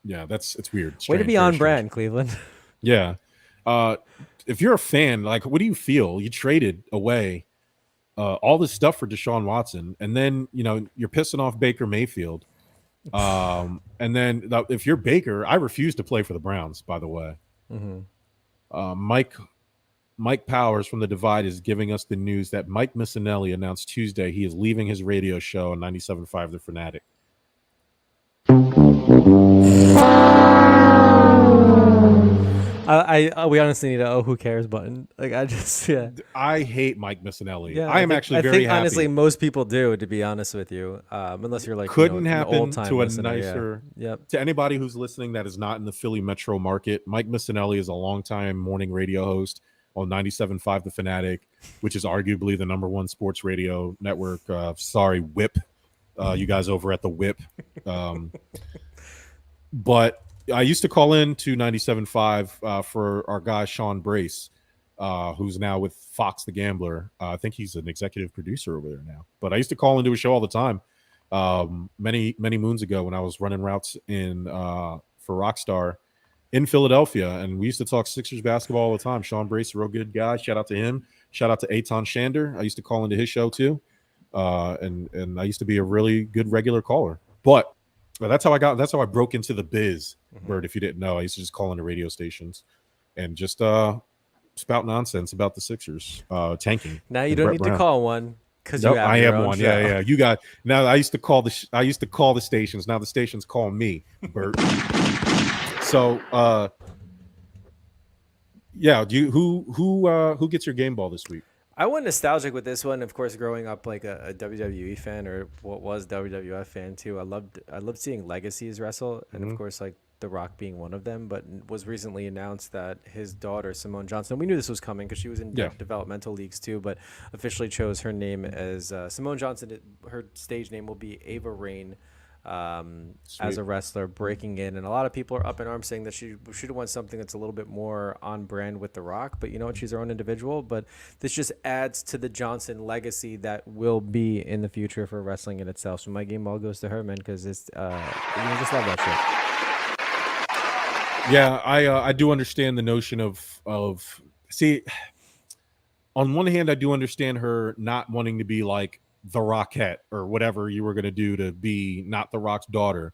Yeah, it's weird. Way to be on brand, Cleveland. Yeah. If you're a fan, like, what do you feel? You traded away all this stuff for Deshaun Watson, and then you're pissing off Baker Mayfield. And then if you're Baker, I refuse to play for the Browns, by the way. Mike Powers from The Divide is giving us the news that Mike Missinelli announced Tuesday he is leaving his radio show on 97.5 The Fanatic. We honestly need a who cares button. Like, I hate Mike Missinelli. Yeah, I think very happy. Honestly, most people do, to be honest with you, unless you're like couldn't happen an old-time to a listener. nicer. To anybody who's listening that is not in the Philly metro market, Mike Missinelli is a longtime morning radio host on 97.5 The Fanatic, which is arguably the #1 sports radio network. Sorry, Whip, you guys over at the Whip. But I used to call in to 97.5 for our guy Sean Brace, who's now with Fox the Gambler. I think he's an executive producer over there now. But I used to call into a show all the time many moons ago when I was running routes for Rockstar in Philadelphia, and we used to talk Sixers basketball all the time. Sean Brace, a real good guy. Shout out to him. Shout out to Eitan Shander. I used to call into his show too, and I used to be a really good regular caller. But that's how I broke into the biz, Bird. If you didn't know, I used to just call into radio stations and just spout nonsense about the Sixers tanking. Now you don't need to call one because I am one. Show. Yeah. You got now. I used to call the stations. Now the stations call me, Bert. So, who gets your game ball this week? I went nostalgic with this one. Of course, growing up like a WWE fan, or what was WWF fan too. I loved seeing legacies wrestle, and of course, like The Rock being one of them. But was recently announced that his daughter Simone Johnson. We knew this was coming because she was in developmental leagues too, but officially chose her name as Simone Johnson. Her stage name will be Ava Raine. As a wrestler breaking in, and a lot of people are up in arms saying that she should have won something that's a little bit more on brand with The Rock, but you know what, she's her own individual. But this just adds to the Johnson legacy that will be in the future for wrestling in itself. So my game ball goes to her, man, because it's just love that shit. Yeah, I do understand the notion of see, on one hand I do understand her not wanting to be like the Rockette or whatever you were going to do to be not The Rock's daughter,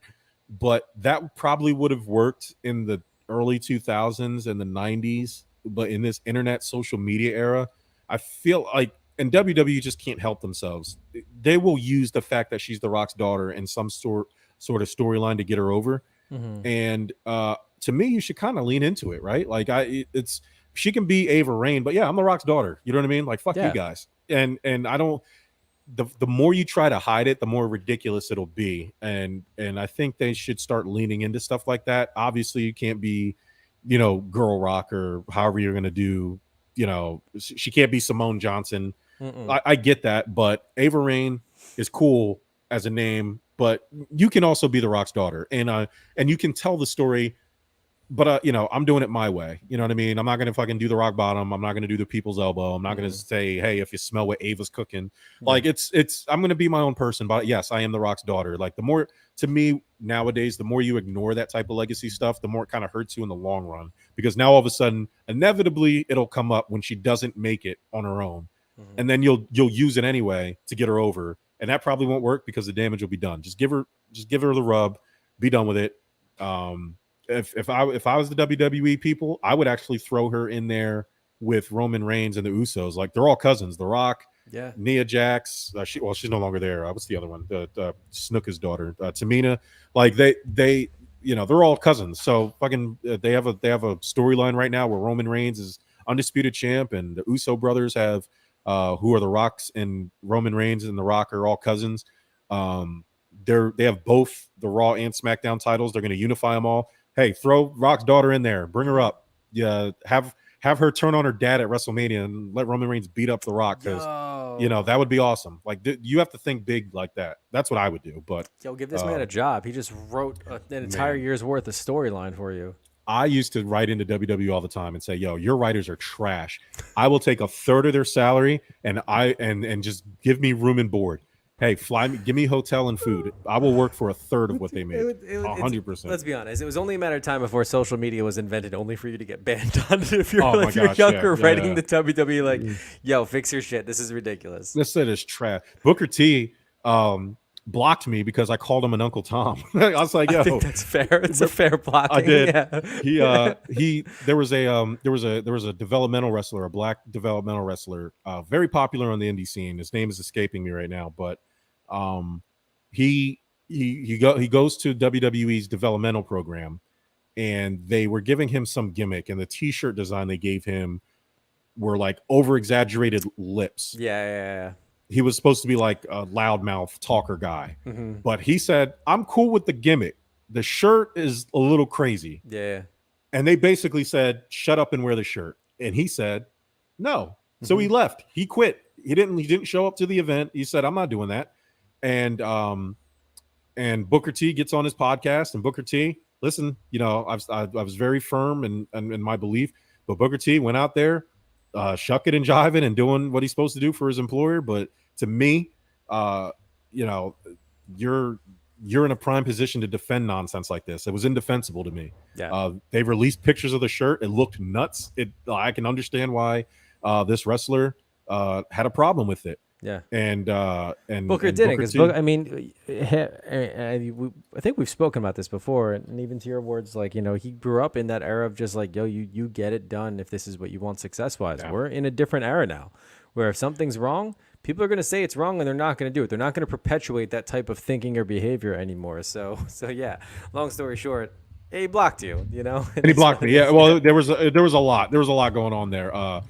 but that probably would have worked in the early 2000s and the 90s. But in this internet social media era, I feel like, and WWE just can't help themselves. They will use the fact that she's The Rock's daughter in some sort of storyline to get her over. And to me, you should kind of lean into it, right? Like she can be Ava Raine, but yeah, I'm The Rock's daughter. You know what I mean? Like, fuck you guys. And I don't. The more you try to hide it, the more ridiculous it'll be. And I think they should start leaning into stuff like that. Obviously, you can't be, Girl Rock or however you're going to do, she can't be Simone Johnson. I get that, but Ava Raine is cool as a name, but you can also be The Rock's daughter. And you can tell the story, but I'm doing it my way. You know what I mean? I'm not going to fucking do the rock bottom. I'm not going to do the people's elbow. I'm not going to say, hey, if you smell what Ava's cooking, like I'm going to be my own person. But yes, I am The Rock's daughter. Like, the more, to me nowadays, the more you ignore that type of legacy stuff, the more it kind of hurts you in the long run, because now all of a sudden, inevitably it'll come up when she doesn't make it on her own. And then you'll use it anyway to get her over. And that probably won't work because the damage will be done. Just give her the rub, be done with it. If I was the WWE people, I would actually throw her in there with Roman Reigns and the Usos. Like, they're all cousins. The Rock, Nia Jax. She's no longer there. What's the other one? The Snooker's daughter, Tamina. Like, they they're all cousins. So fucking they have a storyline right now where Roman Reigns is undisputed champ, and the Uso brothers have, who are the Rocks, and Roman Reigns and the Rock are all cousins. They have both the Raw and SmackDown titles. They're going to unify them all. Hey, throw Rock's daughter in there, bring her up. Yeah, have her turn on her dad at WrestleMania and let Roman Reigns beat up the Rock, because that would be awesome. Like, you have to think big like that. That's what I would do. But give this man a job. He just wrote an entire year's worth of storyline for you. I used to write into WWE all the time and say, "Yo, your writers are trash. I will take a third of their salary and just give me room and board. Hey, fly me, give me hotel and food. I will work for a third of what they make. 100%." Let's be honest. It was only a matter of time before social media was invented, only for you to get banned on it. If you're younger, writing the WWE like, "Yo, fix your shit. This is ridiculous." This shit is trash. Booker T blocked me because I called him an Uncle Tom. I was like, "Yo, I think that's fair. It's a fair blocking." I did. Yeah. There was a developmental wrestler, a black developmental wrestler, very popular on the indie scene. His name is escaping me right now, but he goes to WWE's developmental program, and they were giving him some gimmick, and the t-shirt design they gave him were like over exaggerated lips. Yeah. He was supposed to be like a loudmouth talker guy, but he said, "I'm cool with the gimmick. The shirt is a little crazy." Yeah. And they basically said, "Shut up and wear the shirt." And he said, "No." So he left. He quit. He didn't show up to the event. He said, "I'm not doing that." And Booker T gets on his podcast, and Booker T, listen, I was very firm in my belief, but Booker T went out there, shucking and jiving and doing what he's supposed to do for his employer. But to me, you're in a prime position to defend nonsense like this. It was indefensible to me. Yeah. They released pictures of the shirt. It looked nuts. I can understand why this wrestler had a problem with it. Yeah. And Booker didn't, because I think we've spoken about this before, and even to your words, like, he grew up in that era of just like, yo, you get it done if this is what you want success-wise. Yeah. We're in a different era now, where if something's wrong, people are going to say it's wrong, and they're not going to do it. They're not going to perpetuate that type of thinking or behavior anymore. So yeah. Long story short, he blocked you. And he blocked me. Yeah. Well, there was a lot going on there.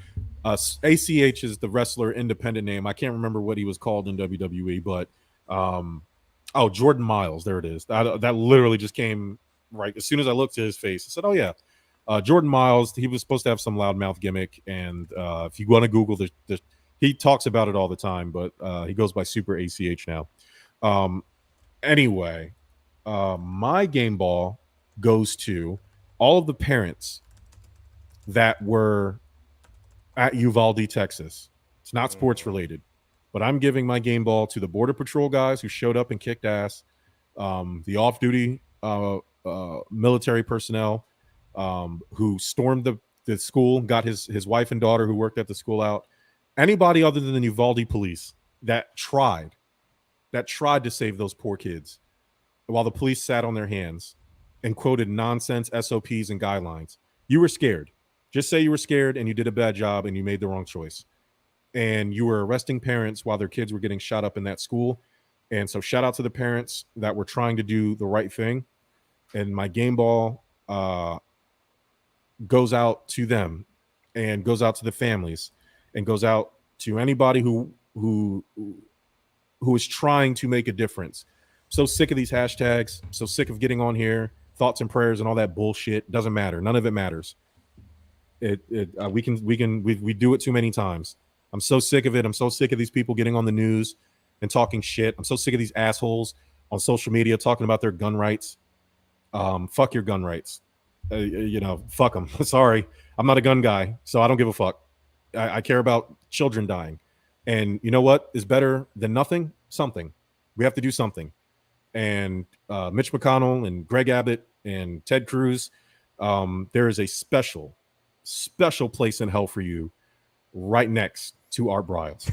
ACH is the wrestler independent name. I can't remember what he was called in WWE, but Jordan Miles. There it is. That literally just came right as soon as I looked at his face. I said, "Oh yeah, Jordan Miles." He was supposed to have some loudmouth gimmick, and if you want to Google he talks about it all the time, but he goes by Super ACH now. Anyway, my game ball goes to all of the parents that were at Uvalde, Texas. It's not sports related, but I'm giving my game ball to the Border Patrol guys who showed up and kicked ass, the off-duty military personnel who stormed the school, got his wife and daughter who worked at the school out. Anybody other than the Uvalde police that tried to save those poor kids while the police sat on their hands and quoted nonsense SOPs and guidelines. You were scared. Just say you were scared and you did a bad job and you made the wrong choice. And you were arresting parents while their kids were getting shot up in that school. And so shout out to the parents that were trying to do the right thing. And my game ball goes out to them, and goes out to the families, and goes out to anybody who is trying to make a difference. So sick of these hashtags, so sick of getting on here, thoughts and prayers and all that bullshit. Doesn't matter. None of it matters. We do it too many times. I'm so sick of it. I'm so sick of these people getting on the news and talking shit. I'm so sick of these assholes on social media talking about their gun rights. Fuck your gun rights. Fuck them. Sorry. I'm not a gun guy, so I don't give a fuck. I care about children dying. And you know what is better than nothing? Something. We have to do something. And Mitch McConnell and Greg Abbott and Ted Cruz, there is a special place in hell for you right next to Art Briles.